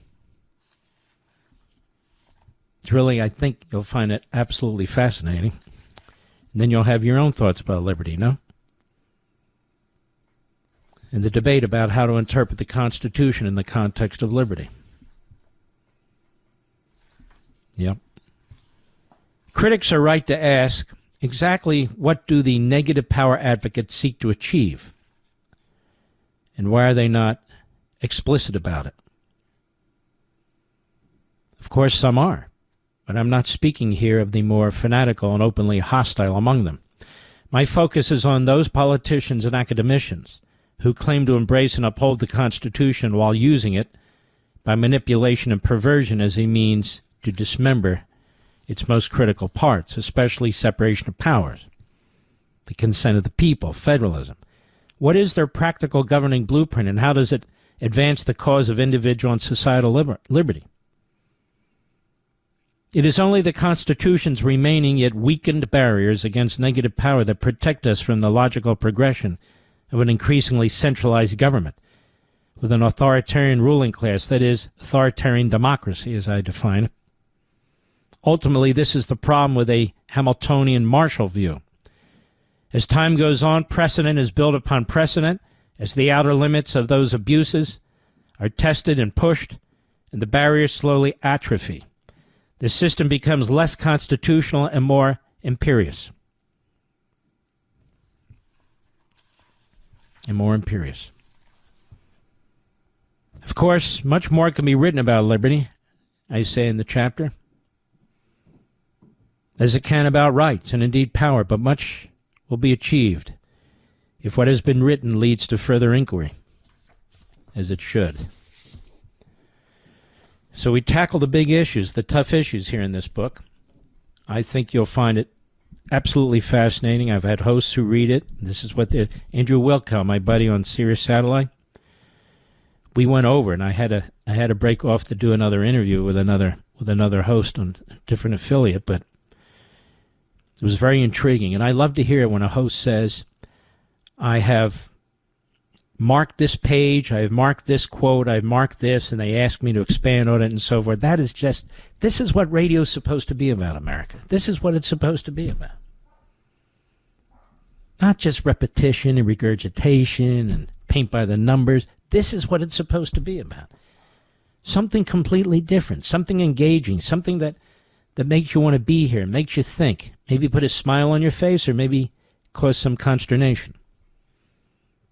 It's really, I think you'll find it absolutely fascinating. And then you'll have your own thoughts about liberty, no? And the debate about how to interpret the Constitution in the context of liberty. Yep. Critics are right to ask, exactly what do the negative power advocates seek to achieve? And why are they not explicit about it? Of course, some are, but I'm not speaking here of the more fanatical and openly hostile among them. My focus is on those politicians and academicians who claim to embrace and uphold the Constitution while using it by manipulation and perversion as a means to dismember its most critical parts, especially separation of powers, the consent of the people, federalism. What is their practical governing blueprint, and how does it advance the cause of individual and societal liberty? It is only the Constitution's remaining yet weakened barriers against negative power that protect us from the logical progression of an increasingly centralized government with an authoritarian ruling class, that is, authoritarian democracy, as I define it. Ultimately, this is the problem with a Hamiltonian Marshall view. As time goes on, precedent is built upon precedent, as the outer limits of those abuses are tested and pushed, and the barriers slowly atrophy. The system becomes less constitutional and more imperious. Of course, much more can be written about liberty, I say in the chapter, as it can about rights and indeed power, but much will be achieved if what has been written leads to further inquiry, as it should. So we tackle the big issues, the tough issues here in this book. I think you'll find it absolutely fascinating. I've had hosts who read it. This is what Andrew Wilkow, my buddy on Sirius Satellite, we went over, and I had to break off to do another interview with another host on a different affiliate, but it was very intriguing. And I love to hear it when a host says, I have marked this page, I have marked this quote, I've marked this, and they ask me to expand on it and so forth. That is just, this is what radio is supposed to be about, America. This is what it's supposed to be about. Not just repetition and regurgitation and paint by the numbers. This is what it's supposed to be about. Something completely different, something engaging, something that makes you want to be here, makes you think, maybe put a smile on your face or maybe cause some consternation.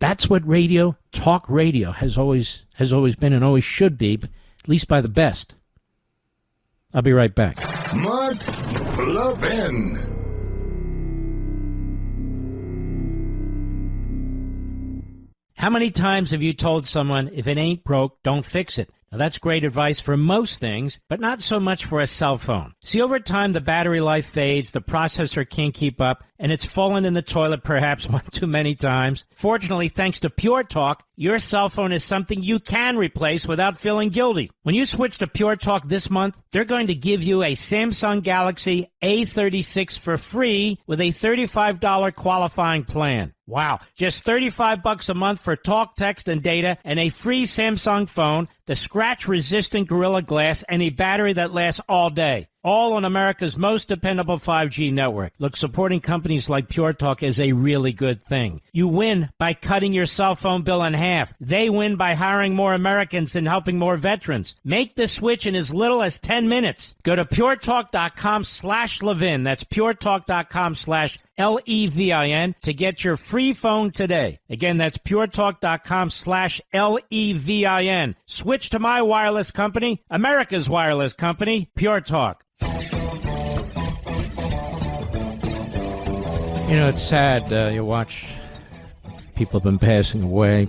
That's what radio, talk radio, has always been and always should be, at least by the best. I'll be right back. Mark Levin. How many times have you told someone, if it ain't broke, don't fix it? Now, that's great advice for most things, but not so much for a cell phone. See, over time, the battery life fades, the processor can't keep up, and it's fallen in the toilet perhaps one too many times. Fortunately, thanks to Pure Talk, your cell phone is something you can replace without feeling guilty. When you switch to Pure Talk this month, they're going to give you a Samsung Galaxy A36 for free with a $35 qualifying plan. Wow, just $35 a month for talk, text, and data, and a free Samsung phone, the scratch-resistant Gorilla Glass, and a battery that lasts all day. All on America's most dependable 5G network. Look, supporting companies like Pure Talk is a really good thing. You win by cutting your cell phone bill in half. They win by hiring more Americans and helping more veterans. Make the switch in as little as 10 minutes. Go to puretalk.com/Levin. That's puretalk.com/LEVIN to get your free phone today. Again, that's puretalk.com/LEVIN. Switch switch to my wireless company, America's wireless company, Pure Talk. You know, it's sad. You watch people have been passing away.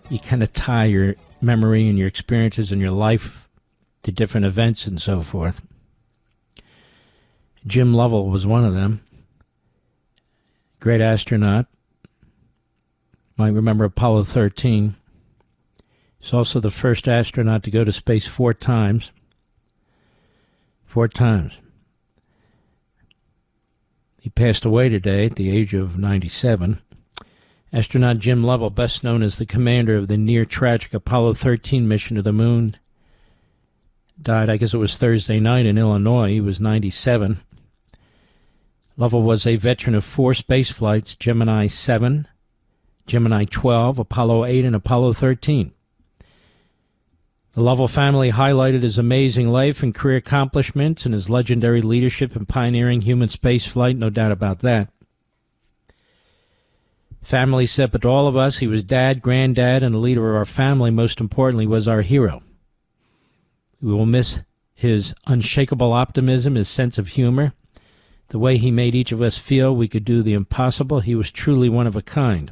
You kind of tie your memory and your experiences in your life to different events and so forth. Jim Lovell was one of them. Great astronaut. Might remember Apollo 13. He's also the first astronaut to go to space 4 times. 4 times. He passed away today at the age of 97. Astronaut Jim Lovell, best known as the commander of the near-tragic Apollo 13 mission to the moon, died, I guess it was Thursday night in Illinois. He was 97. Lovell was a veteran of 4 space flights, Gemini 7, Gemini 12, Apollo 8, and Apollo 13. The Lovell family highlighted his amazing life and career accomplishments and his legendary leadership in pioneering human spaceflight, no doubt about that. Family said, but to all of us, he was dad, granddad, and the leader of our family. Most importantly, was our hero. We will miss his unshakable optimism, his sense of humor, the way he made each of us feel we could do the impossible. He was truly one of a kind.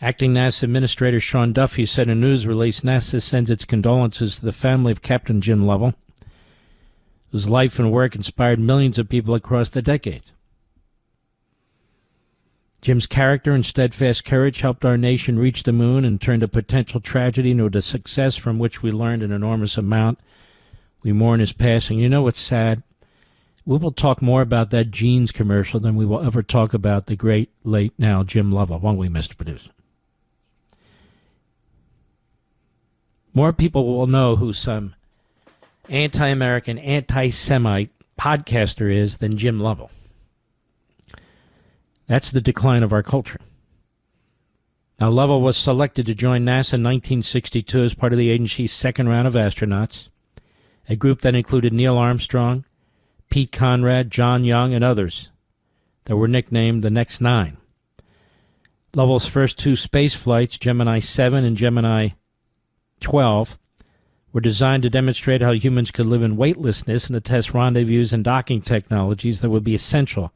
Acting NASA Administrator Sean Duffy said in a news release, NASA sends its condolences to the family of Captain Jim Lovell, whose life and work inspired millions of people across the decades. Jim's character and steadfast courage helped our nation reach the moon and turned a potential tragedy into a success from which we learned an enormous amount. We mourn his passing. You know what's sad? We will talk more about that jeans commercial than we will ever talk about the great, late now Jim Lovell, won't we, Mr. Producer? More people will know who some anti-American, anti-Semite podcaster is than Jim Lovell. That's the decline of our culture. Now, Lovell was selected to join NASA in 1962 as part of the agency's second round of astronauts, a group that included Neil Armstrong, Pete Conrad, John Young, and others that were nicknamed the Next Nine. Lovell's first 2 space flights, Gemini 7 and Gemini 12, were designed to demonstrate how humans could live in weightlessness and to test rendezvous and docking technologies that would be essential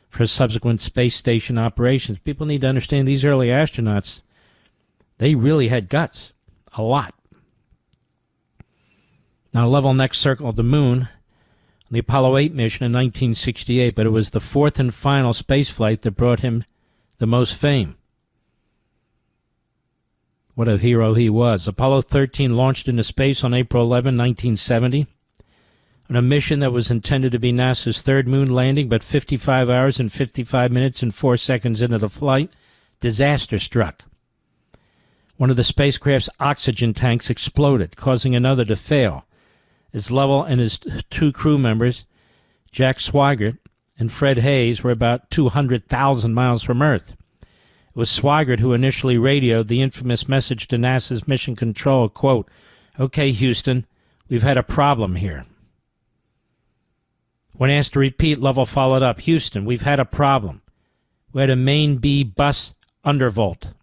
for subsequent space station operations. People need to understand these early astronauts, they really had guts. A lot. Now, Lovell next circled the moon on the Apollo 8 mission in 1968, but it was the 4th and final space flight that brought him the most fame. What a hero he was. Apollo 13 launched into space on April 11, 1970, on a mission that was intended to be NASA's 3rd moon landing, but 55 hours and 55 minutes and 4 seconds into the flight, disaster struck. One of the spacecraft's oxygen tanks exploded, causing another to fail, as Lovell and his 2 crew members, Jack Swigert and Fred Hayes, were about 200,000 miles from Earth. It was Swigert who initially radioed the infamous message to NASA's Mission Control, quote, "Okay, Houston, we've had a problem here." When asked to repeat, Lovell followed up, "Houston, we've had a problem. We had a main B bus undervolt."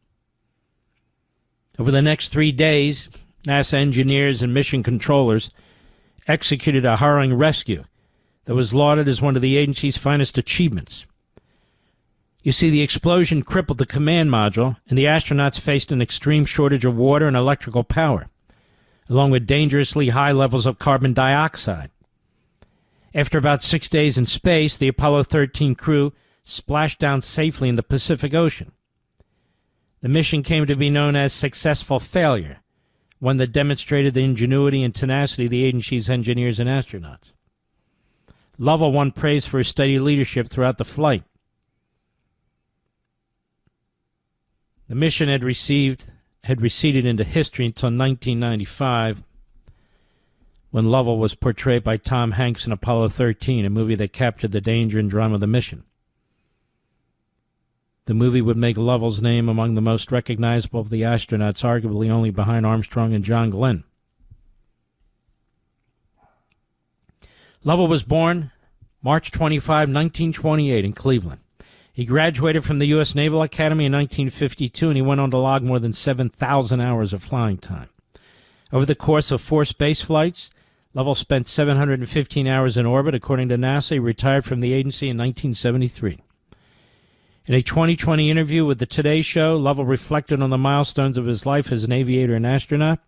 Over the next 3 days, NASA engineers and mission controllers executed a harrowing rescue that was lauded as one of the agency's finest achievements. You see, the explosion crippled the command module, and the astronauts faced an extreme shortage of water and electrical power, along with dangerously high levels of carbon dioxide. After about 6 days in space, the Apollo 13 crew splashed down safely in the Pacific Ocean. The mission came to be known as Successful Failure, one that demonstrated the ingenuity and tenacity of the agency's engineers and astronauts. Lovell won praise for his steady leadership throughout the flight. The mission had receded into history until 1995, when Lovell was portrayed by Tom Hanks in Apollo 13, a movie that captured the danger and drama of the mission. The movie would make Lovell's name among the most recognizable of the astronauts, arguably only behind Armstrong and John Glenn. Lovell was born March 25, 1928 in Cleveland. He graduated from the U.S. Naval Academy in 1952, and he went on to log more than 7,000 hours of flying time. Over the course of 4 space flights, Lovell spent 715 hours in orbit. According to NASA, he retired from the agency in 1973. In a 2020 interview with the Today Show, Lovell reflected on the milestones of his life as an aviator and astronaut.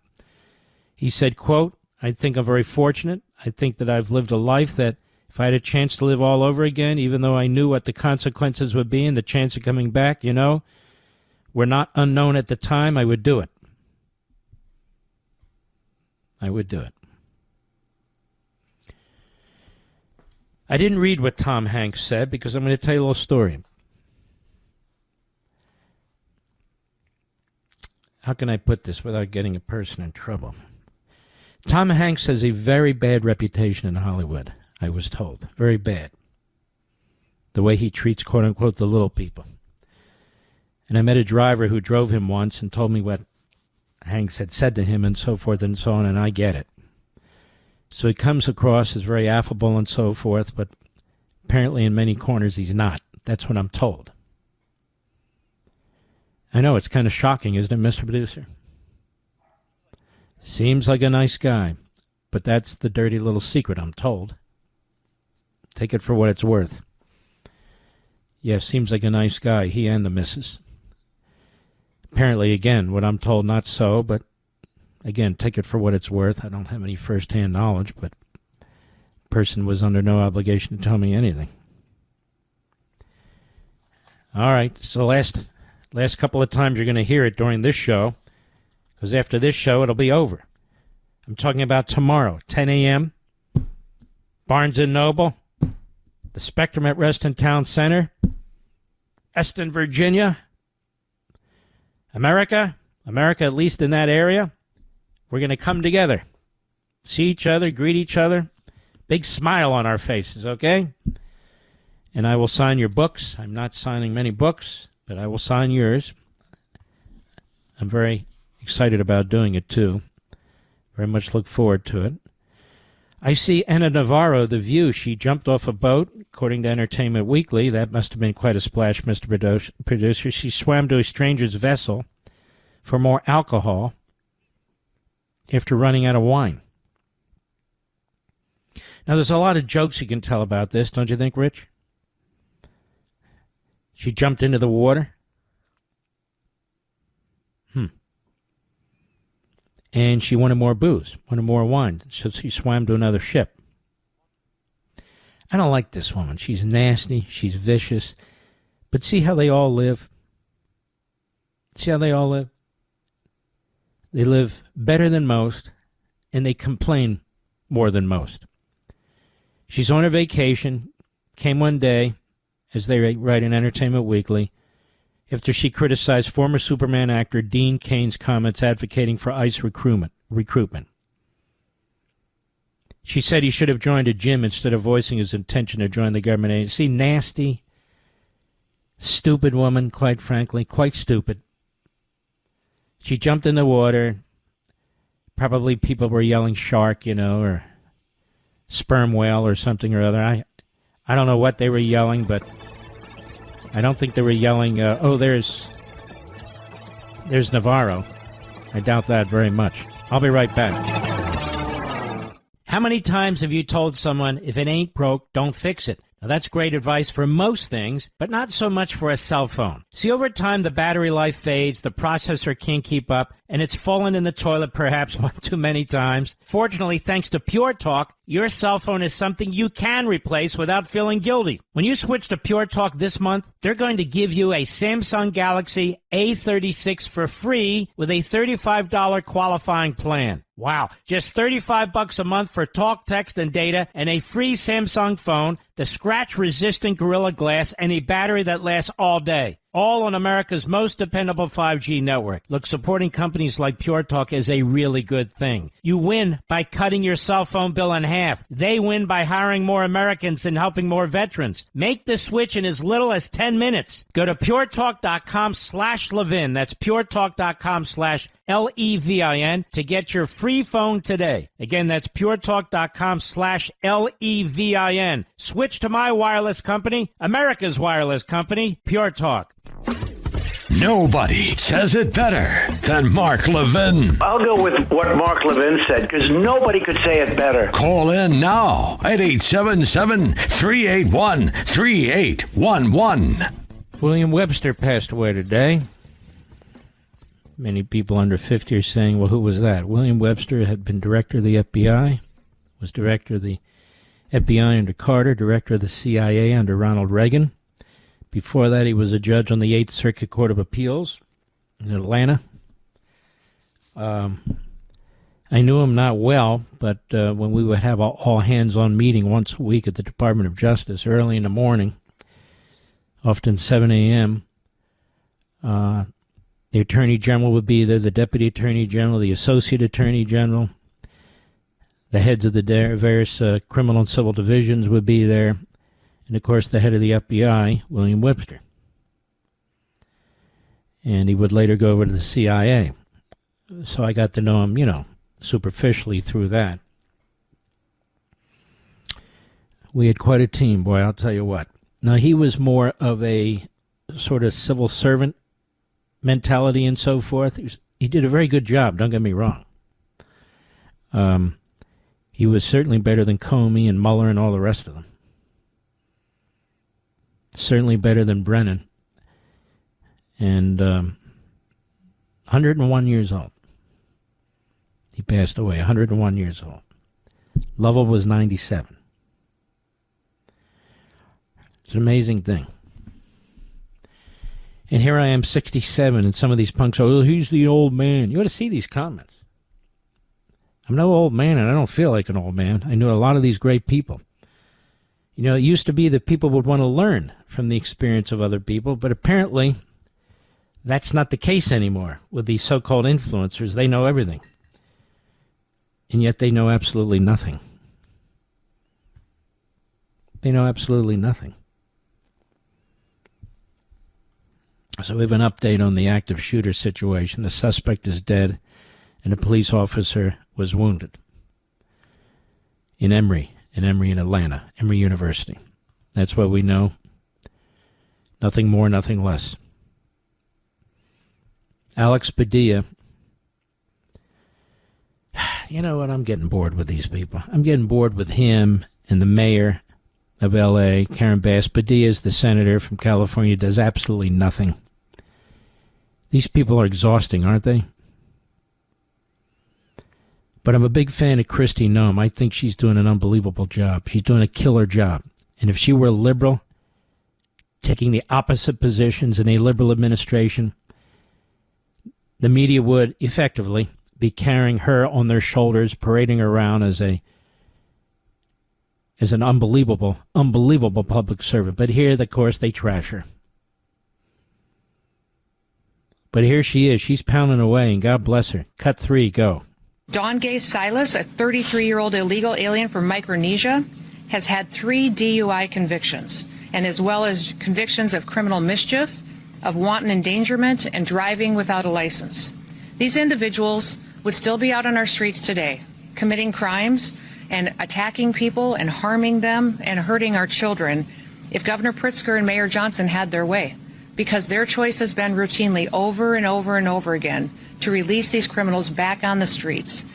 He said, quote, "I think I'm very fortunate. I think that I've lived a life that if I had a chance to live all over again, even though I knew what the consequences would be and the chance of coming back, were not unknown at the time, I would do it. I would do it." I didn't read what Tom Hanks said because I'm going to tell you a little story. How can I put this without getting a person in trouble? Tom Hanks has a very bad reputation in Hollywood, I was told. Very bad. The way he treats, quote-unquote, the little people. And I met a driver who drove him once and told me what Hanks had said to him and so forth and so on, and I get it. So he comes across as very affable and so forth, but apparently in many corners he's not. That's what I'm told. I know, it's kind of shocking, isn't it, Mr. Producer? Seems like a nice guy, but that's the dirty little secret, I'm told. Take it for what it's worth. Yeah, seems like a nice guy, he and the missus. Apparently, again, what I'm told, not so, but again, take it for what it's worth. I don't have any first-hand knowledge, but the person was under no obligation to tell me anything. All right, so last couple of times you're going to hear it during this show, because after this show, it'll be over. I'm talking about tomorrow, 10 a.m., Barnes & Noble, the Spectrum at Reston Town Center, Eston, Virginia, America, at least in that area, we're going to come together, see each other, greet each other, big smile on our faces, okay? And I will sign your books. I'm not signing many books, but I will sign yours. I'm very excited about doing it, too. Very much look forward to it. I see Anna Navarro, The View. She jumped off a boat, according to Entertainment Weekly. That must have been quite a splash, Mr. Producer. She swam to a stranger's vessel for more alcohol after running out of wine. Now, there's a lot of jokes you can tell about this, don't you think, Rich? She jumped into the water. And she wanted more booze, wanted more wine, so she swam to another ship. I don't like this woman. She's nasty, she's vicious. But see how they all live? See how they all live? They live better than most, and they complain more than most. She's on her vacation, came one day, as they write in Entertainment Weekly, after she criticized former Superman actor Dean Cain's comments advocating for ICE recruitment. She said he should have joined a gym instead of voicing his intention to join the government agency. Nasty, stupid woman, quite frankly, quite stupid. She jumped in the water. Probably people were yelling shark, or sperm whale or something or other. I don't know what they were yelling, but I don't think they were yelling, there's Navarro. I doubt that very much. I'll be right back. How many times have you told someone, if it ain't broke, don't fix it? Now, that's great advice for most things, but not so much for a cell phone. See, over time, the battery life fades, the processor can't keep up, and it's fallen in the toilet perhaps one too many times. Fortunately, thanks to Pure Talk, your cell phone is something you can replace without feeling guilty. When you switch to Pure Talk this month, they're going to give you a Samsung Galaxy A36 for free with a $35 qualifying plan. Wow, just $35 a month for talk, text, and data, and a free Samsung phone, the scratch-resistant Gorilla Glass, and a battery that lasts all day. all on America's most dependable 5G network. Look, supporting companies like Pure Talk is a really good thing. You win by cutting your cell phone bill in half. They win by hiring more Americans and helping more veterans. Make the switch in as little as 10 minutes. Go to puretalk.com/Levin. That's puretalk.com/LEVIN to get your free phone today. Again, that's puretalk.com/LEVIN. Switch to my wireless company, America's wireless company, Pure Talk. Nobody says it better than Mark Levin. I'll go with what Mark Levin said, because nobody could say it better. Call in now at 877-381-3811. William Webster passed away today. Many people under 50 are saying, well, who was that? William Webster had been director of the FBI, was director of the FBI under Carter, director of the CIA under Ronald Reagan. Before that, he was a judge on the 8th Circuit Court of Appeals in Atlanta. I knew him not well, but when we would have an all-hands-on meeting once a week at the Department of Justice early in the morning, often 7 a.m., the Attorney General would be there, the Deputy Attorney General, the Associate Attorney General, the heads of the various criminal and civil divisions would be there, and, of course, the head of the FBI, William Webster. And he would later go over to the CIA. So I got to know him, superficially through that. We had quite a team, boy, I'll tell you what. Now, he was more of a sort of civil servant mentality and so forth. He did a very good job, don't get me wrong. He was certainly better than Comey and Mueller and all the rest of them. Certainly better than Brennan. And 101 years old. He passed away, 101 years old. Lovell was 97. It's an amazing thing. And here I am, 67, and some of these punks are, oh, he's the old man. You ought to see these comments. I'm no old man, and I don't feel like an old man. I know a lot of these great people. It used to be that people would want to learn from the experience of other people, but apparently that's not the case anymore with these so-called influencers. They know everything. And yet they know absolutely nothing. They know absolutely nothing. So we have an update on the active shooter situation. The suspect is dead, and a police officer was wounded in Emory in Atlanta, Emory University. That's what we know. Nothing more, nothing less. Alex Padilla. You know what? I'm getting bored with these people. I'm getting bored with him and the mayor of L.A., Karen Bass. Padilla is the senator from California, does absolutely nothing. These people are exhausting, aren't they? But I'm a big fan of Kristi Noem. I think she's doing an unbelievable job. She's doing a killer job. And if she were a liberal, taking the opposite positions in a liberal administration, the media would effectively be carrying her on their shoulders, parading her around as an unbelievable public servant. But here, of course, they trash her. But here she is. She's pounding away, and God bless her. Cut 3, go. Dawn Gay Silas, a 33-year-old illegal alien from Micronesia, has had 3 DUI convictions, and as well as convictions of criminal mischief, of wanton endangerment, and driving without a license. These individuals would still be out on our streets today, committing crimes and attacking people and harming them and hurting our children if Governor Pritzker and Mayor Johnson had their way, because their choice has been routinely over and over and over again to release these criminals back on the streets.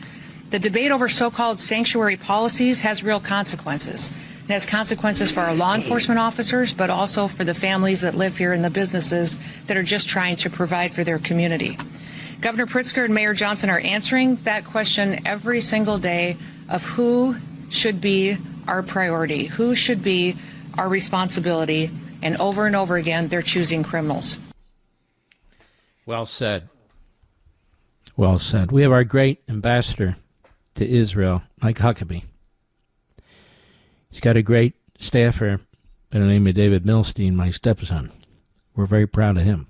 The debate over so-called sanctuary policies has real consequences. It has consequences for our law enforcement officers, but also for the families that live here and the businesses that are just trying to provide for their community. Governor Pritzker and Mayor Johnson are answering that question every single day of who should be our priority, who should be our responsibility, and over again, they're choosing criminals. Well said. Well said. We have our great ambassador to Israel, Mike Huckabee. He's got a great staffer by the name of David Milstein, my stepson. We're very proud of him.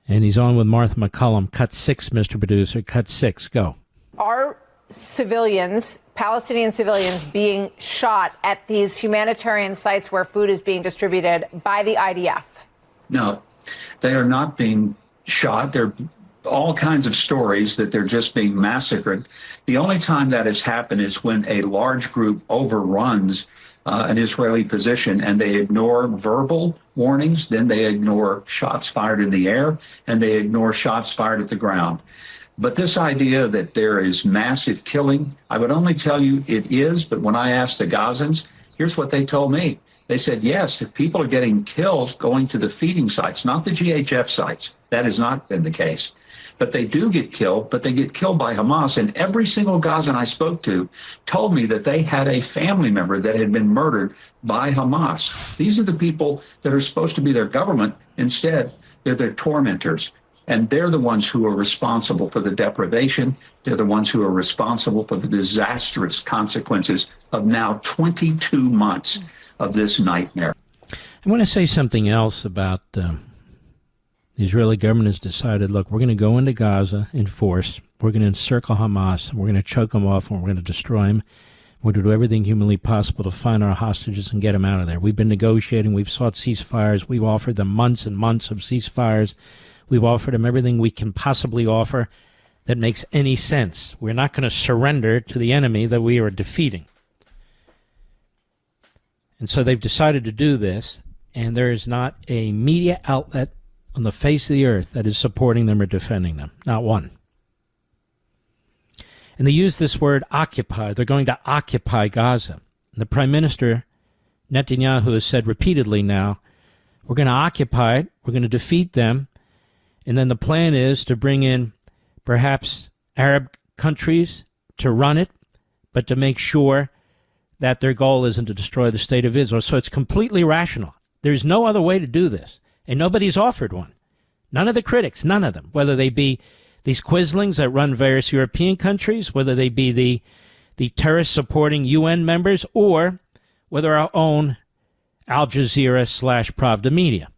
And he's on with Martha McCullum. Cut 6, Mr. Producer. Cut 6. Go. Are civilians, Palestinian civilians, being shot at these humanitarian sites where food is being distributed by the IDF? No, they are not being shot. There are all kinds of stories that they're just being massacred. The only time that has happened is when a large group overruns an Israeli position and they ignore verbal warnings, then they ignore shots fired in the air, and they ignore shots fired at the ground. But this idea that there is massive killing, I would only tell you it is, but when I asked the Gazans, here's what they told me. They said, yes, if people are getting killed going to the feeding sites, not the GHF sites. That has not been the case. But they do get killed, but they get killed by Hamas. And every single Gazan I spoke to told me that they had a family member that had been murdered by Hamas. These are the people that are supposed to be their government. Instead, they're their tormentors. And they're the ones who are responsible for the deprivation. They're the ones who are responsible for the disastrous consequences of now 22 months of this nightmare. I want to say something else about the Israeli government has decided, look, we're going to go into Gaza in force. We're going to encircle Hamas. We're going to choke them off, and we're going to destroy them. We're going to do everything humanly possible to find our hostages and get them out of there. We've been negotiating. We've sought ceasefires. We've offered them months and months of ceasefires. We've offered them everything we can possibly offer that makes any sense. We're not going to surrender to the enemy that we are defeating. And so they've decided to do this, and there is not a media outlet on the face of the earth that is supporting them or defending them. Not one. And they use this word occupy. They're going to occupy Gaza. And the Prime Minister, Netanyahu, has said repeatedly now, we're going to occupy it, we're going to defeat them, and then the plan is to bring in perhaps Arab countries to run it, but to make sure that their goal isn't to destroy the state of Israel. So it's completely rational. There's no other way to do this, and nobody's offered one. None of the critics, none of them, whether they be these quislings that run various European countries, whether they be the terrorist-supporting UN members, or whether our own Al Jazeera / Pravda media.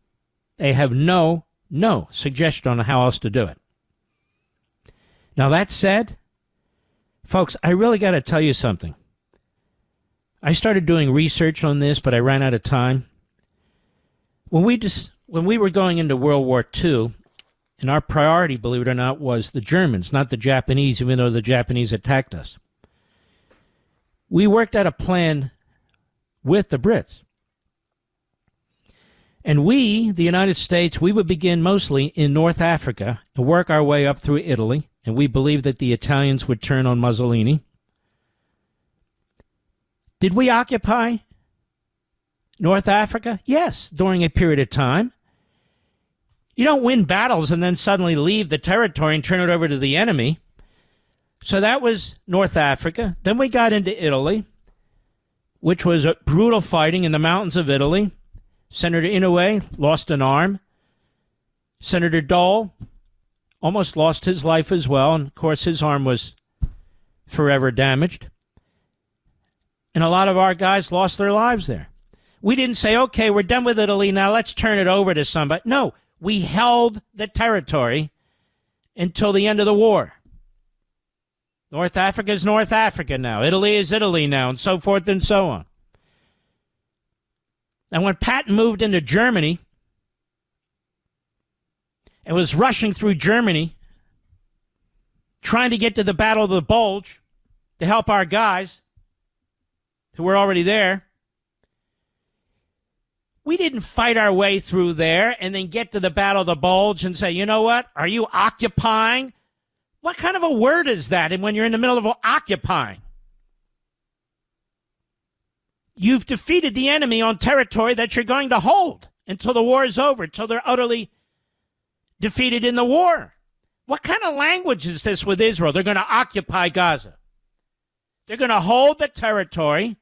They have no suggestion on how else to do it. Now, that said, folks, I really got to tell you something. I started doing research on this, but I ran out of time. When we were going into World War II, and our priority, believe it or not, was the Germans, not the Japanese, even though the Japanese attacked us. We worked out a plan with the Brits. And we, the United States, we would begin mostly in North Africa and work our way up through Italy. And we believed that the Italians would turn on Mussolini. Did we occupy North Africa? Yes, during a period of time. You don't win battles and then suddenly leave the territory and turn it over to the enemy. So that was North Africa. Then we got into Italy, which was brutal fighting in the mountains of Italy. Senator Inouye lost an arm. Senator Dole almost lost his life as well. And, of course, his arm was forever damaged. And a lot of our guys lost their lives there. We didn't say, okay, we're done with Italy, now let's turn it over to somebody. No, we held the territory until the end of the war. North Africa is North Africa now. Italy is Italy now, and so forth and so on. And when Patton moved into Germany and was rushing through Germany, trying to get to the Battle of the Bulge to help our guys who were already there, we didn't fight our way through there and then get to the Battle of the Bulge and say, you know what, are you occupying? What kind of a word is that? And when you're in the middle of occupying, you've defeated the enemy on territory that you're going to hold until the war is over, until they're utterly defeated in the war. What kind of language is this with Israel? They're going to occupy Gaza. They're going to hold the territory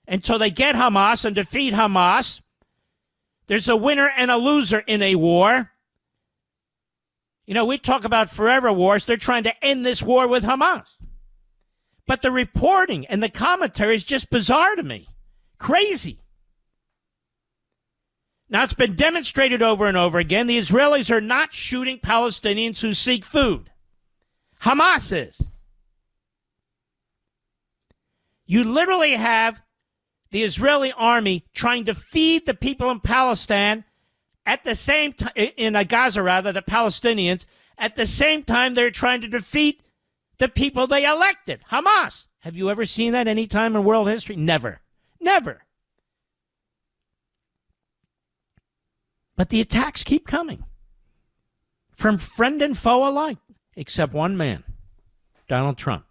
until they get Hamas and defeat Hamas. There's a winner and a loser in a war. You know, we talk about forever wars. They're trying to end this war with Hamas. But the reporting and the commentary is just bizarre to me. Crazy. Now, it's been demonstrated over and over again. The Israelis are not shooting Palestinians who seek food. Hamas is. You literally have the Israeli army trying to feed the people in Palestine at the same time, in Gaza rather, the Palestinians, at the same time they're trying to defeat the people they elected, Hamas. Have you ever seen that any time in world history? Never. Never. But the attacks keep coming from friend and foe alike, except one man, Donald Trump.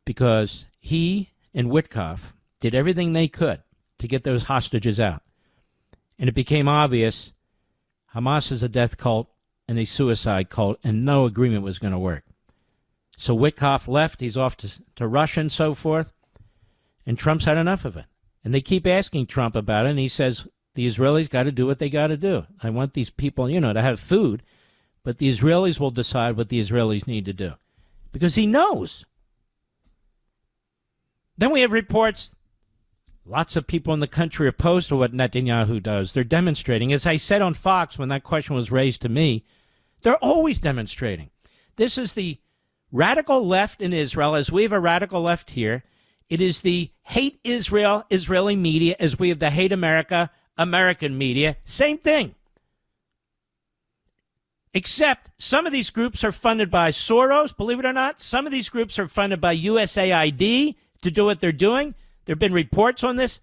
Because he and Witkoff did everything they could to get those hostages out. And it became obvious Hamas is a death cult and a suicide cult, and no agreement was going to work. So Witkoff left. He's off to Russia and so forth. And Trump's had enough of it. And they keep asking Trump about it, and he says the Israelis got to do what they got to do. I want these people, to have food, but the Israelis will decide what the Israelis need to do. Because he knows. Then we have reports, lots of people in the country are opposed to what Netanyahu does. They're demonstrating. As I said on Fox when that question was raised to me, they're always demonstrating. This is the radical left in Israel, as we have a radical left here. It is the hate Israel, Israeli media, as we have the hate America, American media. Same thing. Except some of these groups are funded by Soros, believe it or not. Some of these groups are funded by USAID to do what they're doing. There have been reports on this.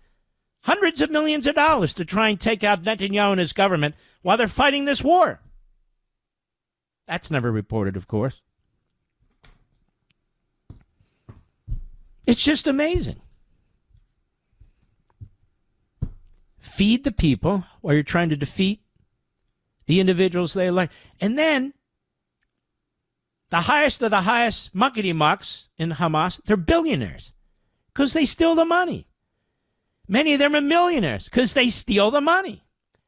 Hundreds of millions of dollars to try and take out Netanyahu and his government while they're fighting this war. That's never reported, of course. It's just amazing. Feed the people while you're trying to defeat the individuals they elect. And then the highest of the highest muckety-mucks in Hamas, they're billionaires because they steal the money. Many of them are millionaires because they steal the money.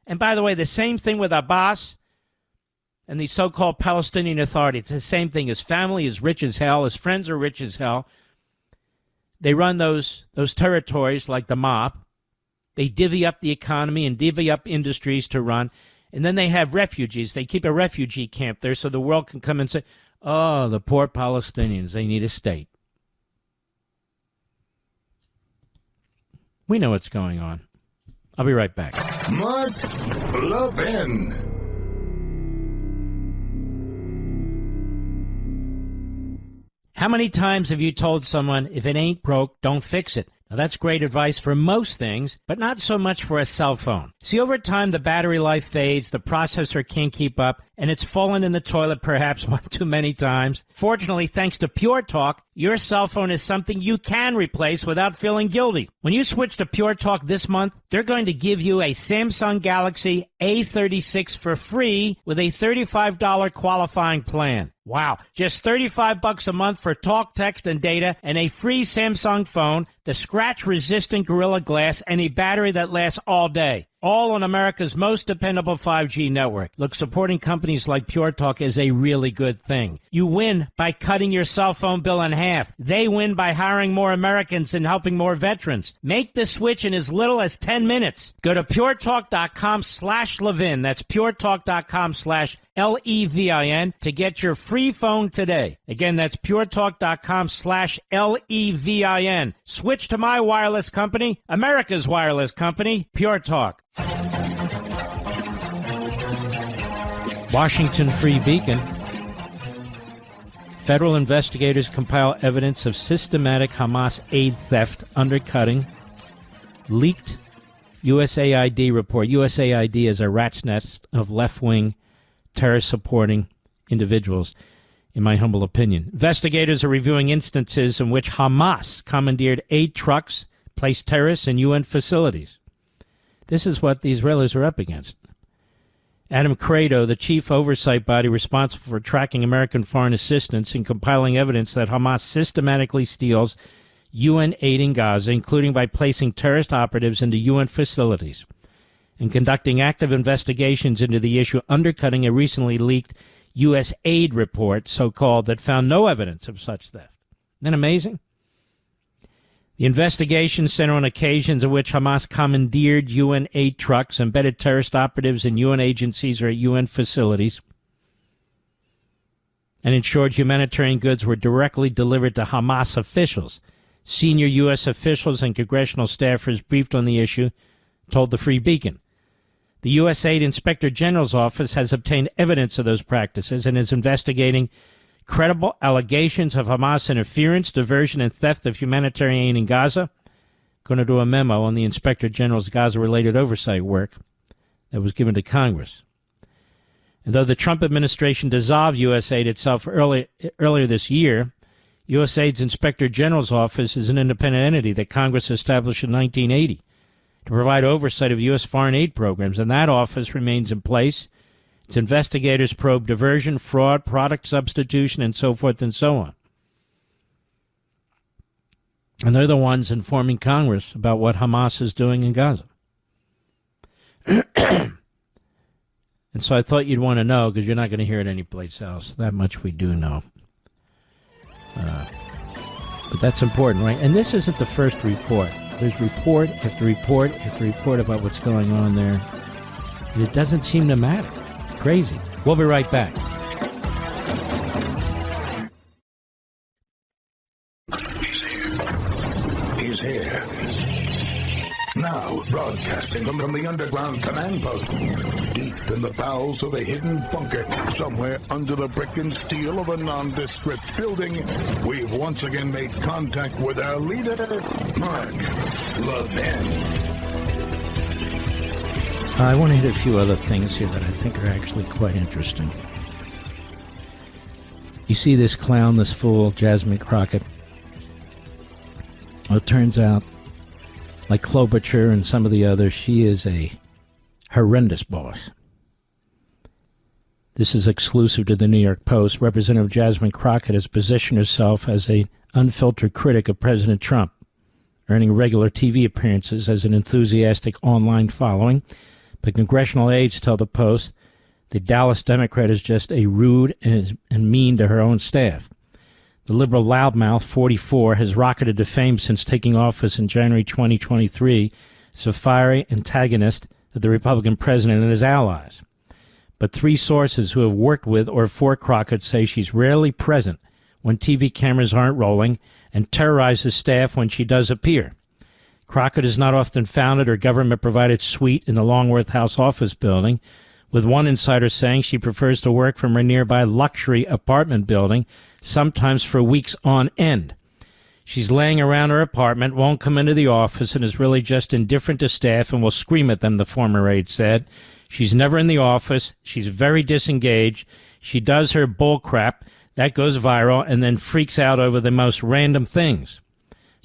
And by the way, the same thing with Abbas and the so-called Palestinian Authority. It's the same thing. His family is rich as hell. His friends are rich as hell. They run those territories like the mob. They divvy up the economy and divvy up industries to run. And then they have refugees. They keep a refugee camp there so the world can come and say, oh, the poor Palestinians, they need a state. We know what's going on. I'll be right back. Mark Levin. How many times have you told someone, if it ain't broke, don't fix it? Now, that's great advice for most things, but not so much for a cell phone. See, over time, the battery life fades, the processor can't keep up, and it's fallen in the toilet perhaps one too many times. Fortunately, thanks to Pure Talk, your cell phone is something you can replace without feeling guilty. When you switch to Pure Talk this month, they're going to give you a Samsung Galaxy A36 for free with a $35 qualifying plan. Wow, just $35 a month for talk, text, and data, and a free Samsung phone, the scratch-resistant Gorilla Glass, and a battery that lasts all day. All on America's most dependable 5G network. Look, supporting companies like Pure Talk is a really good thing. You win by cutting your cell phone bill in half. They win by hiring more Americans and helping more veterans. Make the switch in as little as 10 minutes. Go to puretalk.com/Levin. That's puretalk.com/LEVIN to get your free phone today. Again, that's puretalk.com/LEVIN. Switch to my wireless company, America's wireless company, Pure Talk. Washington Free Beacon. Federal investigators compile evidence of systematic Hamas aid theft, undercutting. Leaked USAID report. USAID is a rat's nest of left-wing, terror-supporting individuals, in my humble opinion. Investigators are reviewing instances in which Hamas commandeered aid trucks, placed terrorists in UN facilities. This is what the Israelis are up against. Adam Credo, the chief oversight body responsible for tracking American foreign assistance and compiling evidence that Hamas systematically steals UN aid in Gaza, including by placing terrorist operatives into UN facilities, and conducting active investigations into the issue, undercutting a recently leaked U.S. aid report, so-called, that found no evidence of such theft. Isn't that amazing? The investigation centered on occasions in which Hamas commandeered UN aid trucks, embedded terrorist operatives in UN agencies or at UN facilities, and ensured humanitarian goods were directly delivered to Hamas officials. Senior U.S. officials and congressional staffers briefed on the issue told the Free Beacon. The U.S. Aid Inspector General's office has obtained evidence of those practices and is investigating credible allegations of Hamas interference, diversion, and theft of humanitarian aid in Gaza. Going to do a memo on the Inspector General's Gaza-related oversight work that was given to Congress. And though the Trump administration dissolved USAID itself earlier this year, USAID's Inspector General's office is an independent entity that Congress established in 1980 to provide oversight of U.S. foreign aid programs, and that office remains in place. Its investigators probe diversion, fraud, product substitution, and so forth and so on. And they're the ones informing Congress about what Hamas is doing in Gaza. And so I thought you'd want to know, because you're not going to hear it anyplace else. That much we do know. But that's important, right? And this isn't the first report. There's report after report after report about what's going on there. And it doesn't seem to matter. Crazy. We'll be right back. He's here. Now, broadcasting from the underground command post, deep in the bowels of a hidden bunker, somewhere under the brick and steel of a nondescript building, we've once again made contact with our leader, Mark Levin. I want to hit a few other things here that I think are actually quite interesting. You see this clown, this fool, Jasmine Crockett. Well, it turns out, like Klobuchar and some of the others, she is a horrendous boss. This is exclusive to the New York Post. Representative Jasmine Crockett has positioned herself as an unfiltered critic of President Trump, earning regular TV appearances as an enthusiastic online following. But congressional aides tell the Post the Dallas Democrat is just a rude and mean to her own staff. The liberal loudmouth, 44, has rocketed to fame since taking office in January 2023 as a fiery antagonist of the Republican president and his allies. But three sources who have worked with or for Crockett say she's rarely present when TV cameras aren't rolling and terrorizes staff when she does appear. Crockett is not often found at her government-provided suite in the Longworth House office building, with one insider saying she prefers to work from her nearby luxury apartment building, sometimes for weeks on end. She's laying around her apartment, won't come into the office, and is really just indifferent to staff and will scream at them, the former aide said. She's never in the office. She's very disengaged. She does her bull crap. That goes viral and then freaks out over the most random things.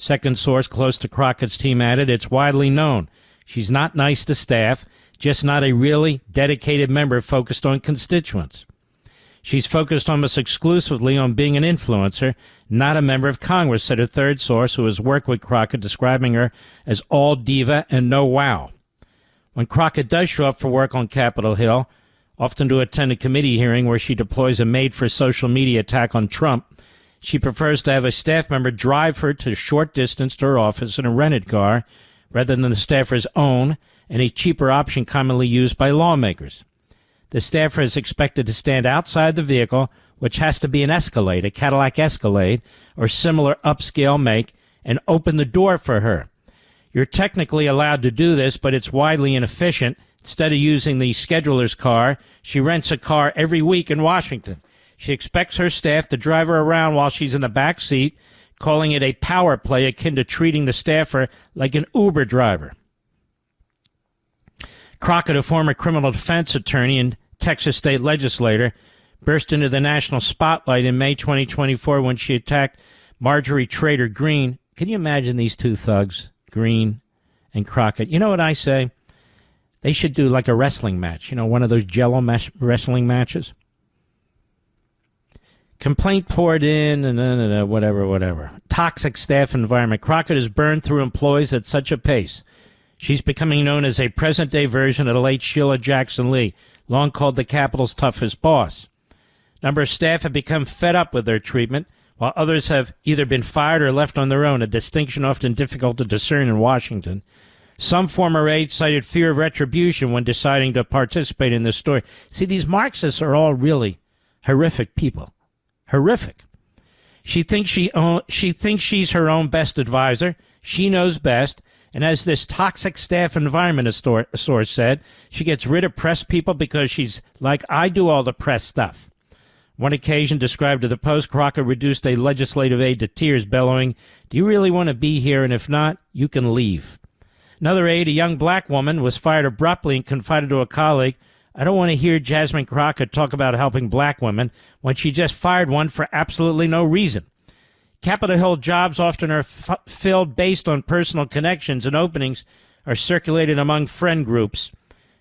Second source close to Crockett's team added, it's widely known. She's not nice to staff, just not a really dedicated member focused on constituents. She's focused almost exclusively on being an influencer, not a member of Congress, said a third source who has worked with Crockett, describing her as all diva and no wow. When Crockett does show up for work on Capitol Hill, often to attend a committee hearing where she deploys a made-for-social media attack on Trump, she prefers to have a staff member drive her to a short distance to her office in a rented car rather than the staffer's own, and a cheaper option commonly used by lawmakers. The staffer is expected to stand outside the vehicle, which has to be an Escalade, a Cadillac Escalade, or similar upscale make, and open the door for her. You're technically allowed to do this, but it's widely inefficient. Instead of using the scheduler's car, she rents a car every week in Washington. She expects her staff to drive her around while she's in the back seat, calling it a power play akin to treating the staffer like an Uber driver. Crockett, a former criminal defense attorney and Texas state legislator, burst into the national spotlight in May 2024 when she attacked Marjorie Trader Greene. Can you imagine these two thugs, Greene and Crockett? You know what I say? They should do like a wrestling match, one of those Jello wrestling matches. Complaint poured in, and whatever. Toxic staff environment. Crockett is burned through employees at such a pace. She's becoming known as a present-day version of the late Sheila Jackson Lee, long called the Capitol's toughest boss. A number of staff have become fed up with their treatment, while others have either been fired or left on their own, a distinction often difficult to discern in Washington. Some former aides cited fear of retribution when deciding to participate in this story. See, these Marxists are all really horrific people. Horrific. She thinks she's her own best advisor. She knows best. And as this toxic staff environment, a source said, she gets rid of press people because she's like, I do all the press stuff. One occasion described to the Post, Crockett reduced a legislative aide to tears, bellowing, do you really want to be here? And if not, you can leave. Another aide, a young black woman, was fired abruptly and confided to a colleague, I don't want to hear Jasmine Crockett talk about helping black women when she just fired one for absolutely no reason. Capitol Hill jobs often are filled based on personal connections, and openings are circulated among friend groups.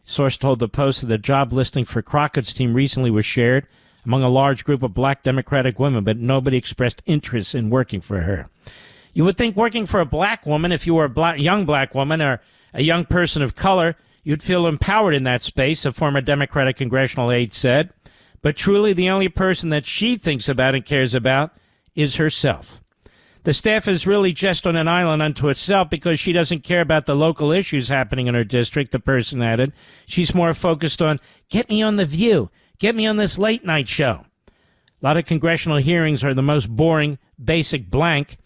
Source told the Post that the job listing for Crockett's team recently was shared among a large group of black Democratic women, but nobody expressed interest in working for her. You would think working for a black woman, if you were a young black woman or a young person of color, you'd feel empowered in that space, a former Democratic congressional aide said. But truly the only person that she thinks about and cares about is herself. The staff is really just on an island unto itself because she doesn't care about the local issues happening in her district, the person added. She's more focused on, get me on The View, get me on this late night show. A lot of congressional hearings are the most boring, basic blank.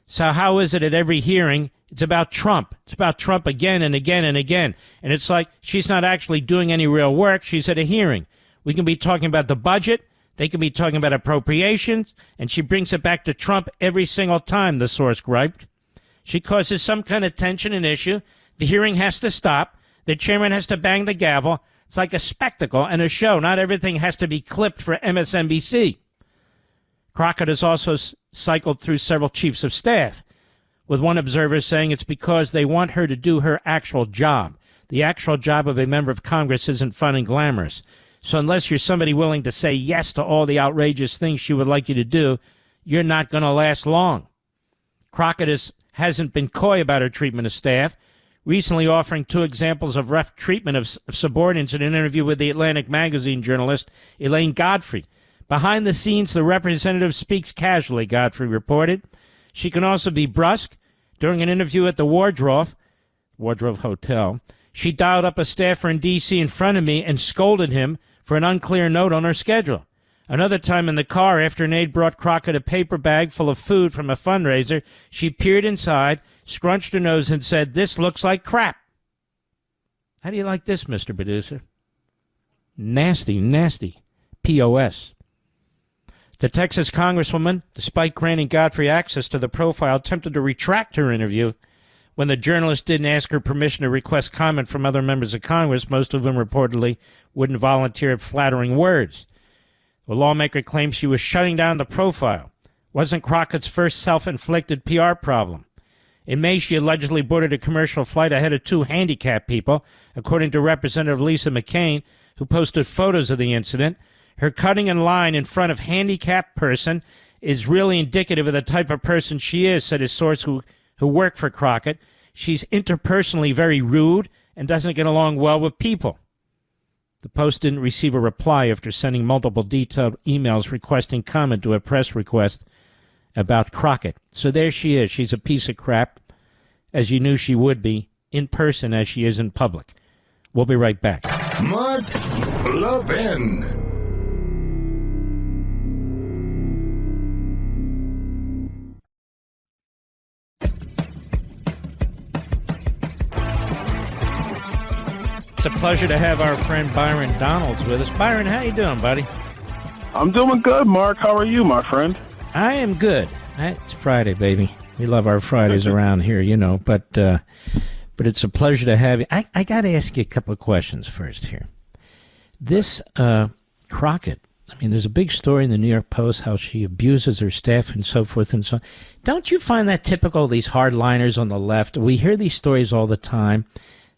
So how is it at every hearing, it's about Trump. It's about Trump again and again and again. And it's like she's not actually doing any real work. She's at a hearing. We can be talking about the budget. They can be talking about appropriations, and she brings it back to Trump every single time, the source griped. She causes some kind of tension and issue. The hearing has to stop. The chairman has to bang the gavel. It's like a spectacle and a show. Not everything has to be clipped for MSNBC. Crockett has also cycled through several chiefs of staff, with one observer saying it's because they want her to do her actual job. The actual job of a member of Congress isn't fun and glamorous. So unless you're somebody willing to say yes to all the outrageous things she would like you to do, you're not going to last long. Crockett hasn't been coy about her treatment of staff, recently offering 2 examples of rough treatment of subordinates in an interview with the Atlantic magazine journalist Elaine Godfrey. Behind the scenes, the representative speaks casually, Godfrey reported. She can also be brusque. During an interview at the Wardrobe Hotel, she dialed up a staffer in D.C. in front of me and scolded him for an unclear note on her schedule. Another time in the car, after an aide brought Crockett a paper bag full of food from a fundraiser, she peered inside, scrunched her nose, and said, "This looks like crap." How do you like this, Mr. Producer? Nasty, nasty. POS. The Texas Congresswoman, despite granting Godfrey access to the profile, attempted to retract her interview when the journalist didn't ask her permission to request comment from other members of Congress, most of whom reportedly wouldn't volunteer flattering words. The lawmaker claims she was shutting down the profile. Wasn't Crockett's first self-inflicted PR problem. In May, she allegedly boarded a commercial flight ahead of 2 handicapped people, according to Representative Lisa McCain, who posted photos of the incident. Her cutting in line in front of handicapped person is really indicative of the type of person she is, said a source who worked for Crockett. She's interpersonally very rude and doesn't get along well with people. The Post didn't receive a reply after sending multiple detailed emails requesting comment to a press request about Crockett. So there she is. She's a piece of crap, as you knew she would be, in person as she is in public. We'll be right back. Mark Levin. It's a pleasure to have our friend Byron Donalds with us. Byron, how you doing, buddy? I'm doing good, Mark. How are you, my friend? I am good. It's Friday, baby. We love our Fridays around here, you know, but it's a pleasure to have you. I got to ask you a couple of questions first here. This Crockett, I mean, there's a big story in the New York Post how she abuses her staff and so forth and so on. Don't you find that typical of these hardliners on the left? We hear these stories all the time,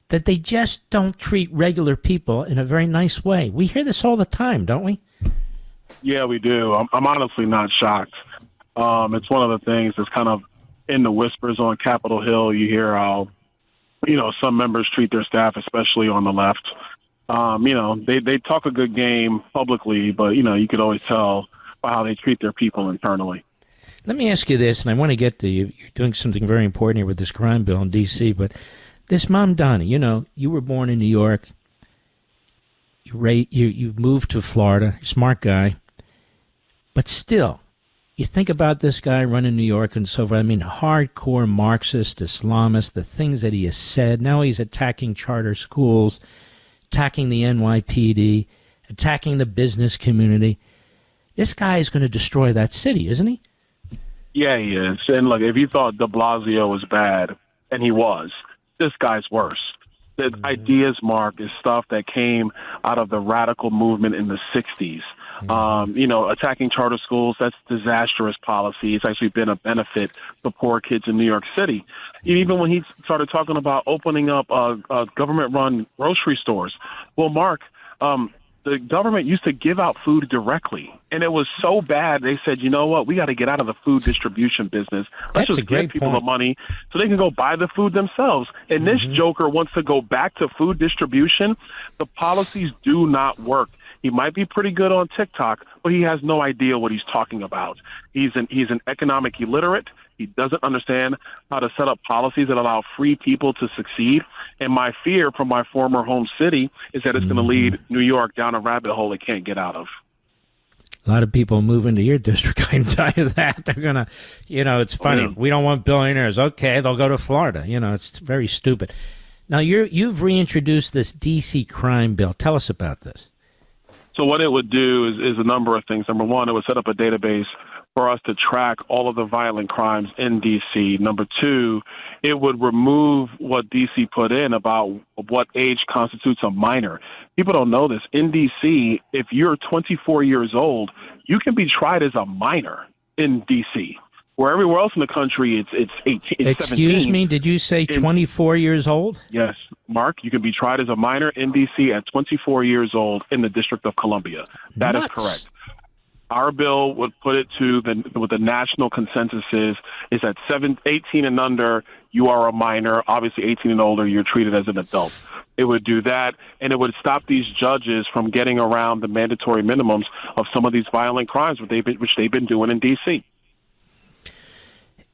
that they just don't treat regular people in a very nice way. We hear this all the time, don't we? Yeah, we do. I'm honestly not shocked. It's one of the things that's kind of in the whispers on Capitol Hill. You hear how, some members treat their staff, especially on the left. They talk a good game publicly, but, you could always tell by how they treat their people internally. Let me ask you this, and I want to get to you. You're doing something very important here with this crime bill in D.C., but this Mamdani, you were born in New York. You moved to Florida, smart guy. But still, you think about this guy running New York and so forth. I mean, hardcore Marxist, Islamist, the things that he has said. Now he's attacking charter schools, attacking the NYPD, attacking the business community. This guy is going to destroy that city, isn't he? Yeah, he is. And look, if you thought de Blasio was bad, and he was, this guy's worse. The ideas, Mark, is stuff that came out of the radical movement in the 60s. Attacking charter schools, that's disastrous policy. It's actually been a benefit for poor kids in New York City. Even when he started talking about opening up government-run grocery stores. Well, Mark, the government used to give out food directly, and it was so bad they said, you know what, we got to get out of the food distribution business. Let's just give people the money so they can go buy the food themselves. And this joker wants to go back to food distribution. The policies do not work. He might be pretty good on TikTok, but he has no idea what he's talking about. He's an economic illiterate. He doesn't understand how to set up policies that allow free people to succeed. And my fear from my former home city is that it's going to lead New York down a rabbit hole it can't get out of. A lot of people move into your district, I can tell you that. They're going to, it's funny. We don't want billionaires. Okay, they'll go to Florida. It's very stupid. Now, you've reintroduced this D.C. crime bill. Tell us about this. So what it would do is a number of things. Number one, it would set up a database for us to track all of the violent crimes in D.C. Number two, it would remove what D.C. put in about what age constitutes a minor. People don't know this. In D.C., if you're 24 years old, you can be tried as a minor in D.C., where everywhere else in the country, it's 18. It's Excuse 17. me, did you say 24 years old? Yes, Mark, you can be tried as a minor in D.C. at 24 years old in the District of Columbia. That is correct. Our bill would put it to what the national consensus is that 18 and under, you are a minor. Obviously, 18 and older, you're treated as an adult. It would do that, and it would stop these judges from getting around the mandatory minimums of some of these violent crimes, which they've been doing in D.C.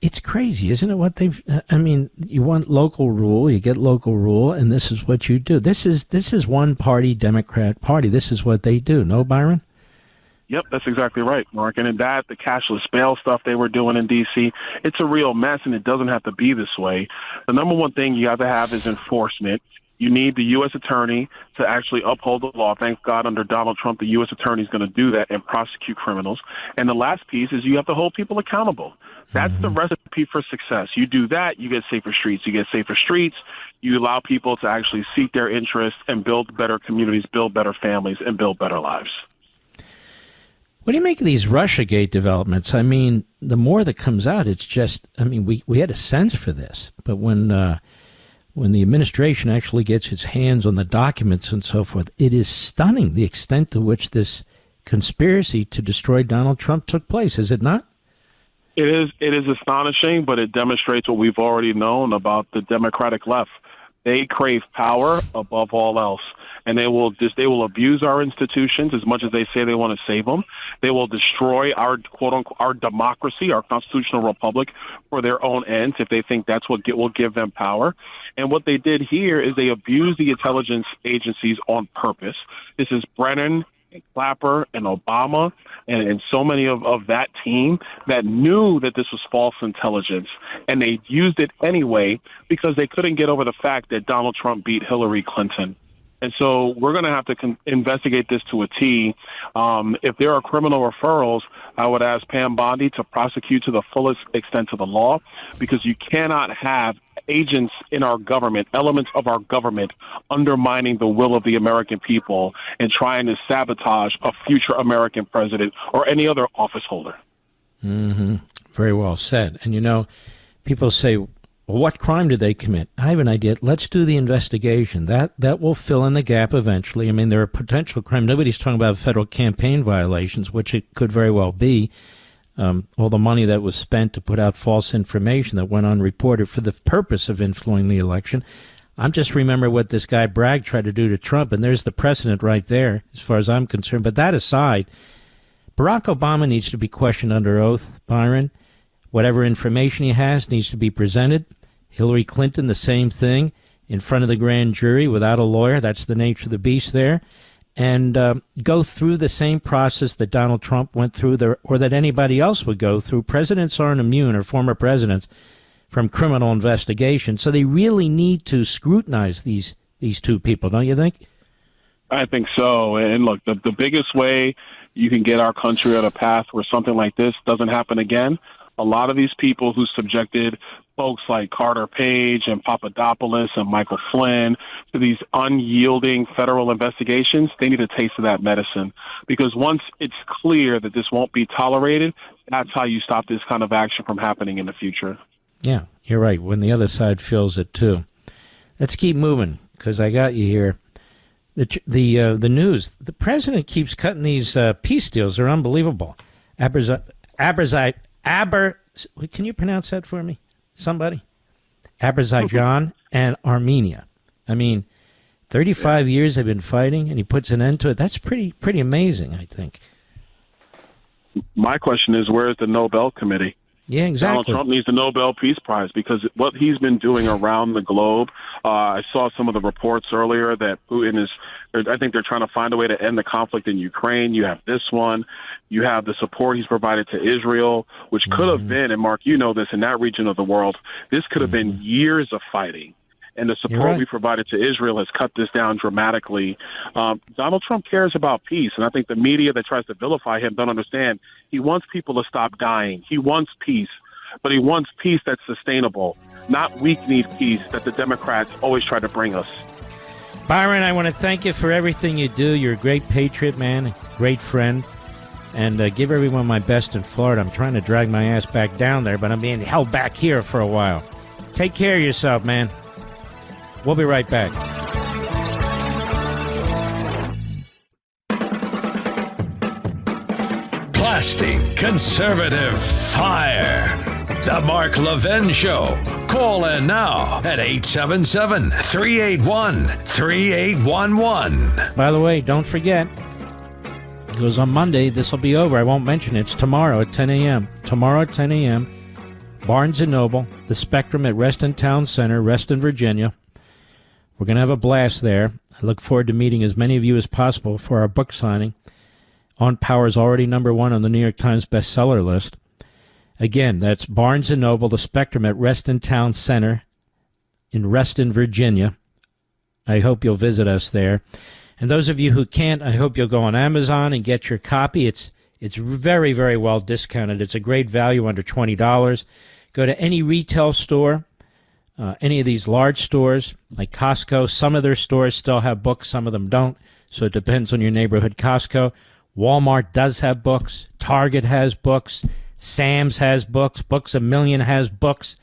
It's crazy, isn't it? You want local rule, you get local rule, and this is what you do. This is one party, Democrat Party. This is what they do. No, Byron? Yep, that's exactly right, Mark. And in that, the cashless bail stuff they were doing in D.C., it's a real mess, and it doesn't have to be this way. The number one thing you have to have is enforcement. You need the U.S. attorney to actually uphold the law. Thank God under Donald Trump, the U.S. attorney is going to do that and prosecute criminals. And the last piece is you have to hold people accountable. That's the recipe for success. You do that, you get safer streets. You get safer streets, you allow people to actually seek their interests and build better communities, build better families, and build better lives. What do you make of these Russiagate developments? I mean, the more that comes out, it's just, we had a sense for this. But when the administration actually gets its hands on the documents and so forth, it is stunning the extent to which this conspiracy to destroy Donald Trump took place, is it not? It is astonishing, but it demonstrates what we've already known about the Democratic left. They crave power above all else, and they will abuse our institutions as much as they say they want to save them. They will destroy our quote unquote our democracy, our constitutional republic, for their own ends if they think that's what will give them power. And what they did here is they abused the intelligence agencies on purpose. This is Brennan and Clapper and Obama and so many of that team that knew that this was false intelligence, and they used it anyway because they couldn't get over the fact that Donald Trump beat Hillary Clinton. And so we're going to have to investigate this to a T. If there are criminal referrals, I would ask Pam Bondi to prosecute to the fullest extent of the law, because you cannot have agents in our government, elements of our government, undermining the will of the American people and trying to sabotage a future American president or any other office holder. Mm-hmm. Very well said. And, people say, well, what crime did they commit? I have an idea. Let's do the investigation. That will fill in the gap eventually. There are potential crimes. Nobody's talking about federal campaign violations, which it could very well be. All the money that was spent to put out false information that went unreported for the purpose of influencing the election. I'm just remember what this guy Bragg tried to do to Trump, and there's the precedent right there, as far as I'm concerned. But that aside, Barack Obama needs to be questioned under oath, Byron. Whatever information he has needs to be presented. Hillary Clinton, the same thing, in front of the grand jury without a lawyer. That's the nature of the beast there. And go through the same process that Donald Trump went through or that anybody else would go through. Presidents aren't immune, or former presidents, from criminal investigation. So they really need to scrutinize these two people, don't you think? I think so. And look, the biggest way you can get our country on a path where something like this doesn't happen again, a lot of these people who subjected folks like Carter Page and Papadopoulos and Michael Flynn to these unyielding federal investigations, they need a taste of that medicine. Because once it's clear that this won't be tolerated, that's how you stop this kind of action from happening in the future. Yeah, you're right. When the other side feels it, too. Let's keep moving, because I got you here. The news. The president keeps cutting these peace deals. They're unbelievable. Can you pronounce that for me? Somebody? Azerbaijan and Armenia. I mean, 35 years they've been fighting, and he puts an end to it. That's pretty amazing, I think. My question is, where is the Nobel Committee? Yeah, exactly. Donald Trump needs the Nobel Peace Prize, because what he's been doing around the globe, I saw some of the reports earlier that Putin I think they're trying to find a way to end the conflict in Ukraine. You have this one. You have the support he's provided to Israel, which could have been, and Mark, you know this, in that region of the world, this could have been years of fighting. And the support we provided to Israel has cut this down dramatically. Donald Trump cares about peace, and I think the media that tries to vilify him don't understand. He wants people to stop dying. He wants peace, but he wants peace that's sustainable, not weak-kneed peace that the Democrats always try to bring us. Byron, I want to thank you for everything you do. You're a great patriot, man, a great friend, and give everyone my best in Florida. I'm trying to drag my ass back down there, but I'm being held back here for a while. Take care of yourself, man. We'll be right back. Plastic conservative fire. The Mark Levin Show. Call in now at 877-381-3811. By the way, don't forget, it goes on Monday. This will be over. I won't mention it. It's tomorrow at 10 a.m. Tomorrow at 10 a.m. Barnes & Noble, the Spectrum at Reston Town Center, Reston, Virginia. We're going to have a blast there. I look forward to meeting as many of you as possible for our book signing. On Power is already #1 on the New York Times bestseller list. Again, that's Barnes & Noble, the Spectrum at Reston Town Center in Reston, Virginia. I hope you'll visit us there. And those of you who can't, I hope you'll go on Amazon and get your copy. It's very, very well discounted. It's a great value, under $20. Go to any retail store. Any of these large stores, like Costco, some of their stores still have books, some of them don't, so it depends on your neighborhood. Costco, Walmart does have books, Target has books, Sam's has books, Books A Million has books.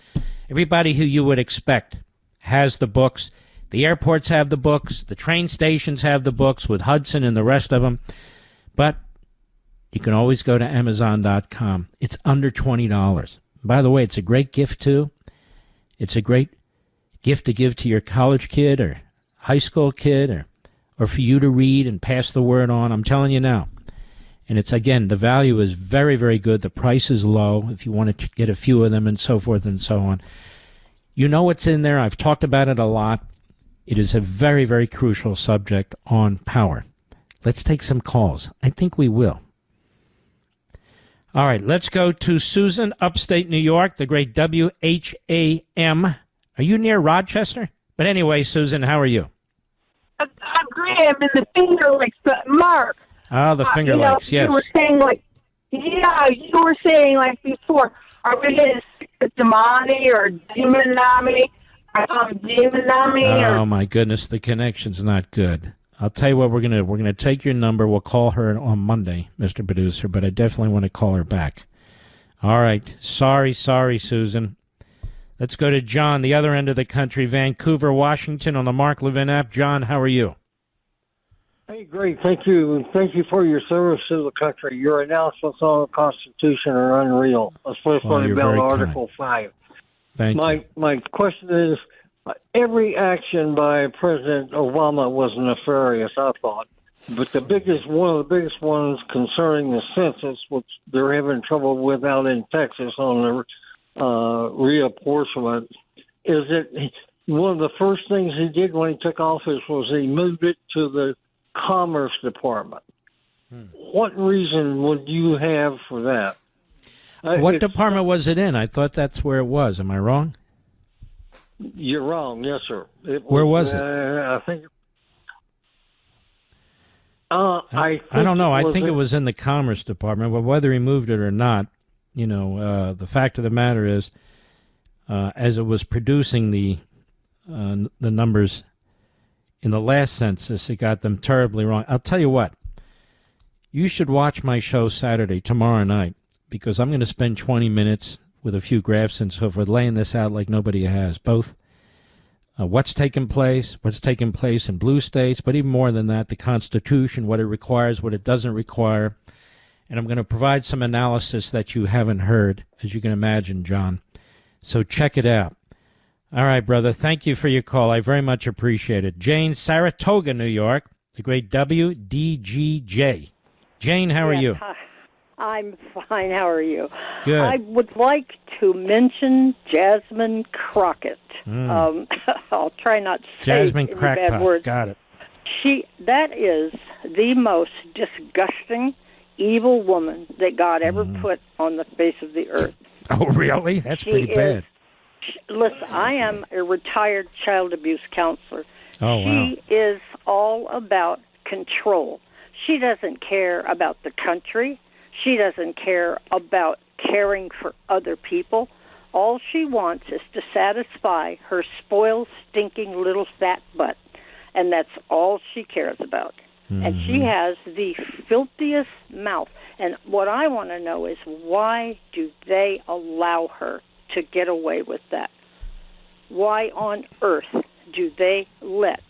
Everybody who you would expect has the books. The airports have the books, the train stations have the books with Hudson and the rest of them, but you can always go to Amazon.com. It's under $20. By the way, it's a great gift, too. It's a great gift to give to your college kid or high school kid, or for you to read and pass the word on. I'm telling you now. And it's, again, the value is very, very good. The price is low if you want to get a few of them, and so forth and so on. You know what's in there. I've talked about it a lot. It is a very, very crucial subject on power. Let's take some calls. I think we will. All right, let's go to Susan, upstate New York, the great WHAM. Are you near Rochester? But anyway, Susan, how are you? I'm great. I'm in the Finger Lakes. But Mark. Oh, the Finger Lakes, yes. You were saying, before, are we going to stick to Damani or Demonami? Oh, my goodness, the connection's not good. I'll tell you what we're going to do. We're going to take your number. We'll call her on Monday, Mr. Producer, but I definitely want to call her back. All right. Sorry, Susan. Let's go to John, the other end of the country, Vancouver, Washington, on the Mark Levin app. John, how are you? Hey, great. Thank you. Thank you for your service to the country. Your announcements on the Constitution are unreal, especially about Article 5. Thank you. My question is, every action by President Obama was nefarious, I thought. But one of the biggest ones concerning the census, which they're having trouble with out in Texas on reapportionment. Is it one of the first things he did when he took office was he moved it to the Commerce Department? What reason would you have for that? What department was it in? I thought that's where it was. Am I wrong? You're wrong. Yes, sir. Where was it? I think. I don't know. I think it was in the Commerce Department, but whether he moved it or not, the fact of the matter is, as it was producing the numbers in the last census, it got them terribly wrong. I'll tell you what. You should watch my show Saturday, tomorrow night, because I'm going to spend 20 minutes with a few graphs and so forth, laying this out like nobody has, both what's taken place in blue states, but even more than that, the Constitution, what it requires, what it doesn't require. And I'm going to provide some analysis that you haven't heard, as you can imagine, John. So check it out. All right, brother, thank you for your call. I very much appreciate it. Jane, Saratoga, New York, the great WDGJ. Jane, how are you? Hi. I'm fine. How are you? Good. I would like to mention Jasmine Crockett. I'll try not to Jasmine say any Crackpot. bad words. Got it. That is the most disgusting, evil woman that God ever put on the face of the earth. Oh, really? That's pretty bad. Listen, I am a retired child abuse counselor. Oh, wow. She is all about control. She doesn't care about the country. She doesn't care about caring for other people. All she wants is to satisfy her spoiled, stinking little fat butt. And that's all she cares about. And she has the filthiest mouth. And what I want to know is, why do they allow her to get away with that? Why on earth do they let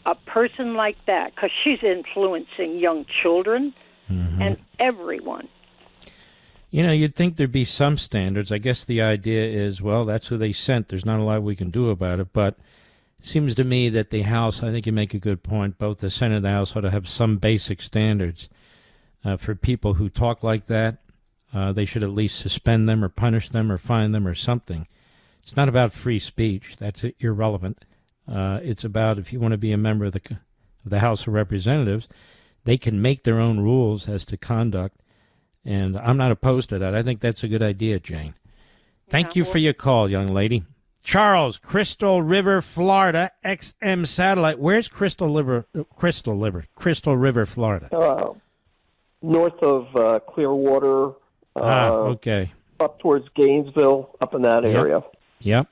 a person like that, because she's influencing young children and everyone. You'd think there'd be some standards. I guess the idea is, well, that's who they sent. There's not a lot we can do about it. But it seems to me that the House, I think you make a good point, both the Senate and the House ought to have some basic standards for people who talk like that. They should at least suspend them or punish them or fine them or something. It's not about free speech. That's irrelevant. It's about, if you want to be a member of the House of Representatives, they can make their own rules as to conduct, and I'm not opposed to that. I think that's a good idea, Jane. Thank you for your call, young lady. Charles, Crystal River, Florida, XM Satellite. Where's Crystal River, Florida? North of Clearwater. Okay. Up towards Gainesville, up in that area. Yep.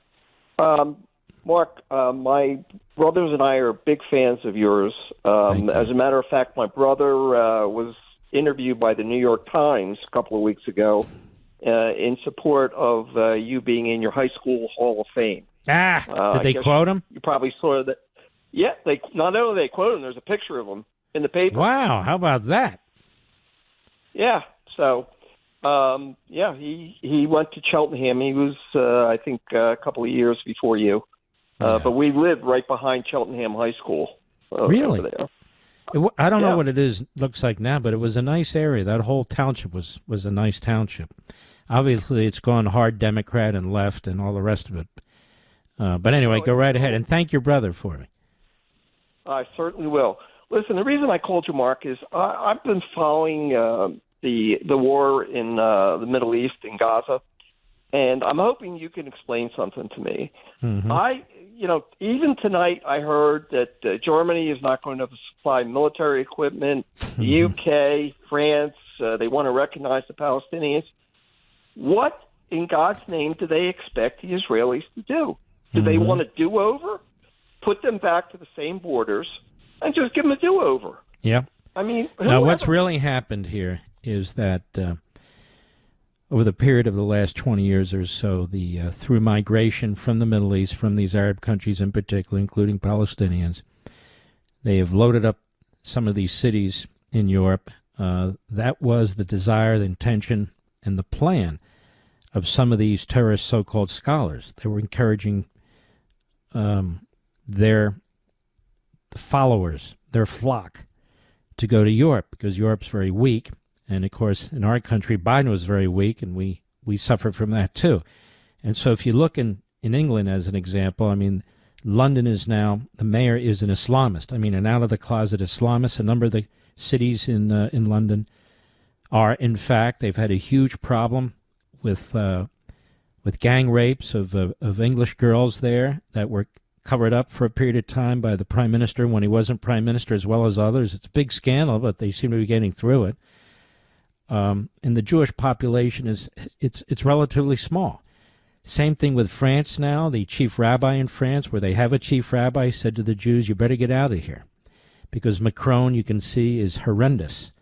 Mark, my brothers and I are big fans of yours. As a matter of fact, my brother was interviewed by the New York Times a couple of weeks ago in support of you being in your high school Hall of Fame. Did they quote him? You probably saw that. Yeah, they not only they quote him, there's a picture of him in the paper. Wow, how about that? Yeah, so... he went to Cheltenham. He was, I think, a couple of years before you. But we lived right behind Cheltenham High School. Really? Over there. I don't know what it looks like now, but it was a nice area. That whole township was a nice township. Obviously, it's gone hard Democrat and left and all the rest of it. But anyway, go right ahead. And thank your brother for me. I certainly will. Listen, the reason I called you, Mark, is I've been following the war in the Middle East, in Gaza, and I'm hoping you can explain something to me. Even tonight I heard that Germany is not going to supply military equipment, the UK, France, they want to recognize the Palestinians. What in God's name do they expect the Israelis to do? Do they want a do-over? Put them back to the same borders and just give them a do-over? Yeah. I mean, now what's really happened here is that over the period of the last 20 years or so, through migration from the Middle East, from these Arab countries in particular, including Palestinians, they have loaded up some of these cities in Europe. That was the desire, the intention, and the plan of some of these terrorist so-called scholars. They were encouraging their followers, their flock, to go to Europe because Europe's very weak. And, of course, in our country, Biden was very weak, and we suffer from that, too. And so if you look in England as an example, I mean, London is now, the mayor is an Islamist. I mean, an out-of-the-closet Islamist. A number of the cities in London are, in fact, they've had a huge problem with gang rapes of English girls there that were covered up for a period of time by the prime minister when he wasn't prime minister, as well as others. It's a big scandal, but they seem to be getting through it. And the Jewish population it's relatively small. Same thing with France now. The chief rabbi in France, where they have a chief rabbi, said to the Jews, "You better get out of here," because Macron, you can see, is horrendous.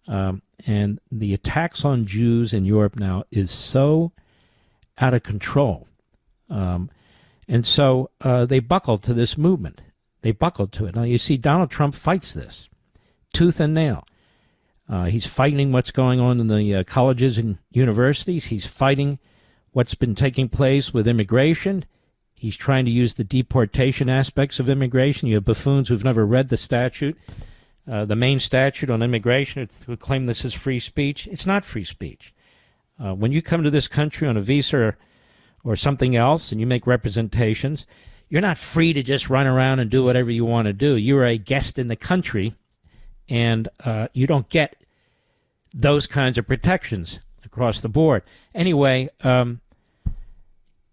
And the attacks on Jews in Europe now is so out of control. And so they buckled to this movement. They buckled to it. Now, you see, Donald Trump fights this tooth and nail. He's fighting what's going on in the colleges and universities. He's fighting what's been taking place with immigration. He's trying to use the deportation aspects of immigration. You have buffoons who've never read the statute, the main statute on immigration, who claim this is free speech. It's not free speech. When you come to this country on a visa or something else and you make representations, you're not free to just run around and do whatever you want to do. You're a guest in the country, and you don't get those kinds of protections across the board. Anyway,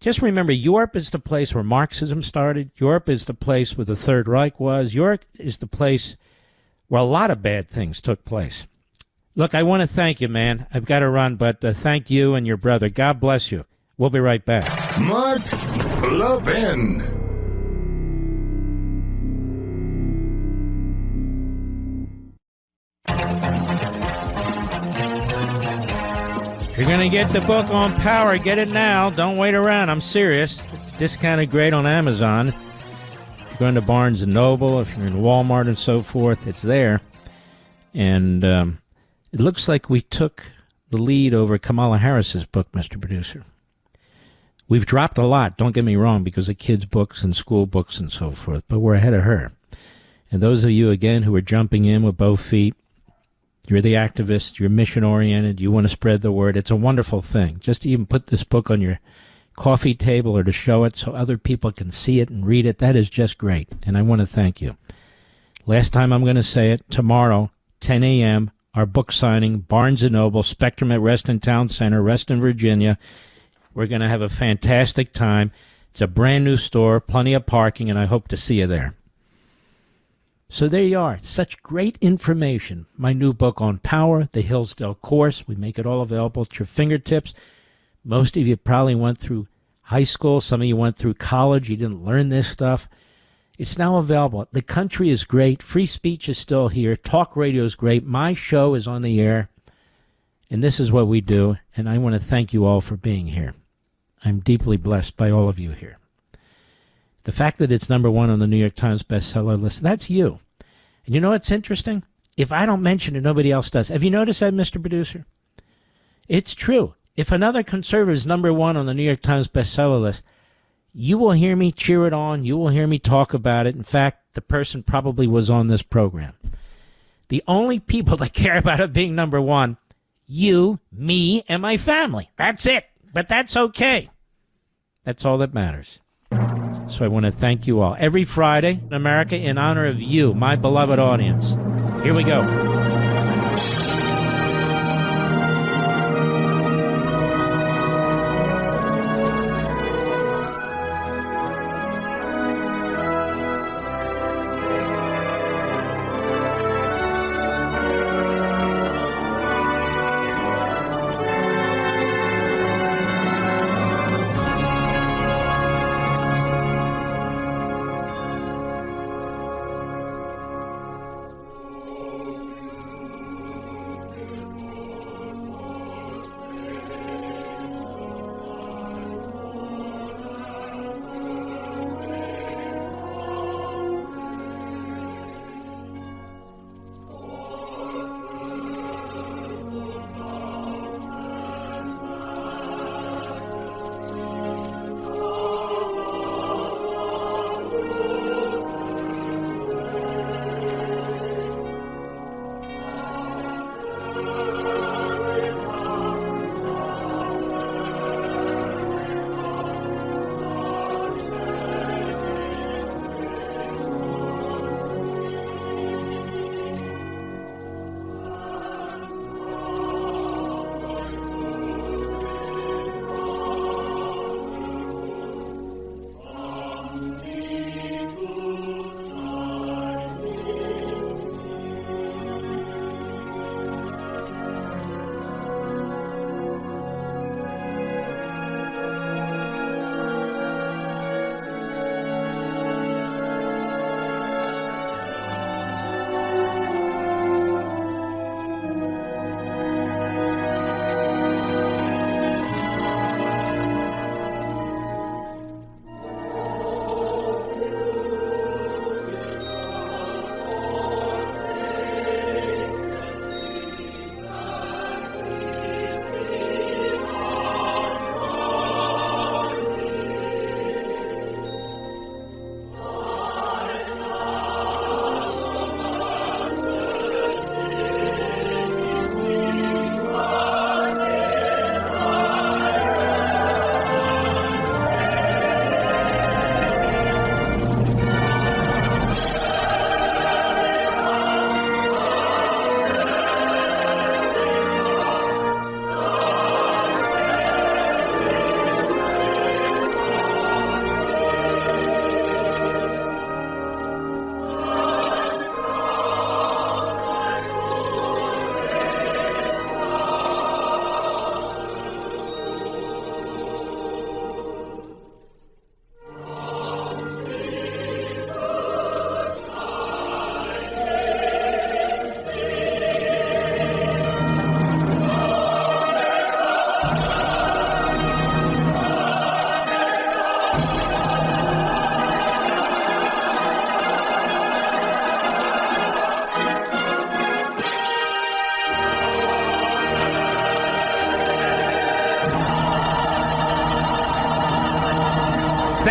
just remember, Europe is the place where Marxism started. Europe is the place where the Third Reich was. Europe is the place where a lot of bad things took place. Look, I want to thank you, man. I've got to run, but thank you and your brother. God bless you. We'll be right back. Mark Levin. If you're going to get the book on power, get it now. Don't wait around. I'm serious. It's discounted great on Amazon. If you're going to Barnes & Noble, if you're in Walmart and so forth, it's there. And it looks like we took the lead over Kamala Harris's book, Mr. Producer. We've dropped a lot, don't get me wrong, because of kids' books and school books and so forth, but we're ahead of her. And those of you, again, who are jumping in with both feet, you're the activists, you're mission-oriented, you want to spread the word. It's a wonderful thing. Just to even put this book on your coffee table or to show it so other people can see it and read it, that is just great, and I want to thank you. Last time I'm going to say it, tomorrow, 10 a.m., our book signing, Barnes & Noble, Spectrum at Reston Town Center, Reston, Virginia. We're going to have a fantastic time. It's a brand new store, plenty of parking, and I hope to see you there. So there you are. Such great information. My new book on power, the Hillsdale Course. We make it all available at your fingertips. Most of you probably went through high school. Some of you went through college. You didn't learn this stuff. It's now available. The country is great. Free speech is still here. Talk radio is great. My show is on the air. And this is what we do. And I want to thank you all for being here. I'm deeply blessed by all of you here. The fact that it's number one on the New York Times bestseller list, that's you. And you know what's interesting? If I don't mention it, nobody else does. Have you noticed that, Mr. Producer? It's true. If another conservative is number one on the New York Times bestseller list, you will hear me cheer it on. You will hear me talk about it. In fact, the person probably was on this program. The only people that care about it being number one, you, me, and my family. That's it. But that's okay. That's all that matters. So I want to thank you all. Every Friday in America, in honor of you, my beloved audience. Here we go.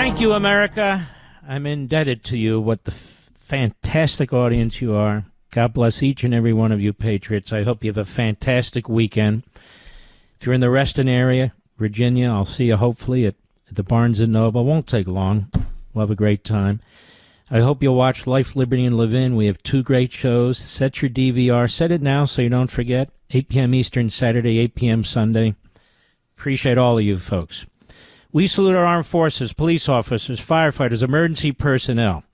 Thank you, America. I'm indebted to you. What the fantastic audience you are. God bless each and every one of you, Patriots. I hope you have a fantastic weekend. If you're in the Reston area, Virginia, I'll see you hopefully at the Barnes & Noble. Won't take long. We'll have a great time. I hope you'll watch Life, Liberty, and Levin. We have 2 great shows. Set your DVR. Set it now so you don't forget. 8 p.m. Eastern Saturday, 8 p.m. Sunday. Appreciate all of you folks. We salute our armed forces, police officers, firefighters, emergency personnel.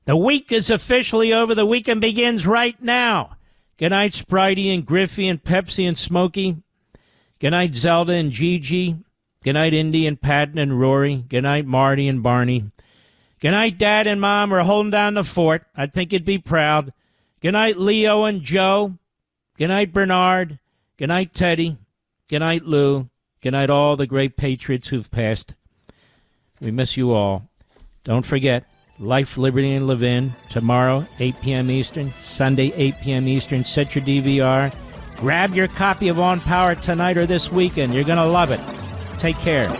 The week is officially over. The weekend begins right now. Good night, Spritey and Griffey and Pepsi and Smokey. Good night, Zelda and Gigi. Good night, Indy and Patton and Rory. Good night, Marty and Barney. Good night, Dad and Mom. We're holding down the fort. I think you'd be proud. Good night, Leo and Joe. Good night, Bernard. Good night, Teddy. Good night, Lou. Good night, all the great Patriots who've passed. We miss you all. Don't forget, Life, Liberty, and Levin, tomorrow, 8 p.m. Eastern, Sunday, 8 p.m. Eastern. Set your DVR. Grab your copy of On Power tonight or this weekend. You're going to love it. Take care.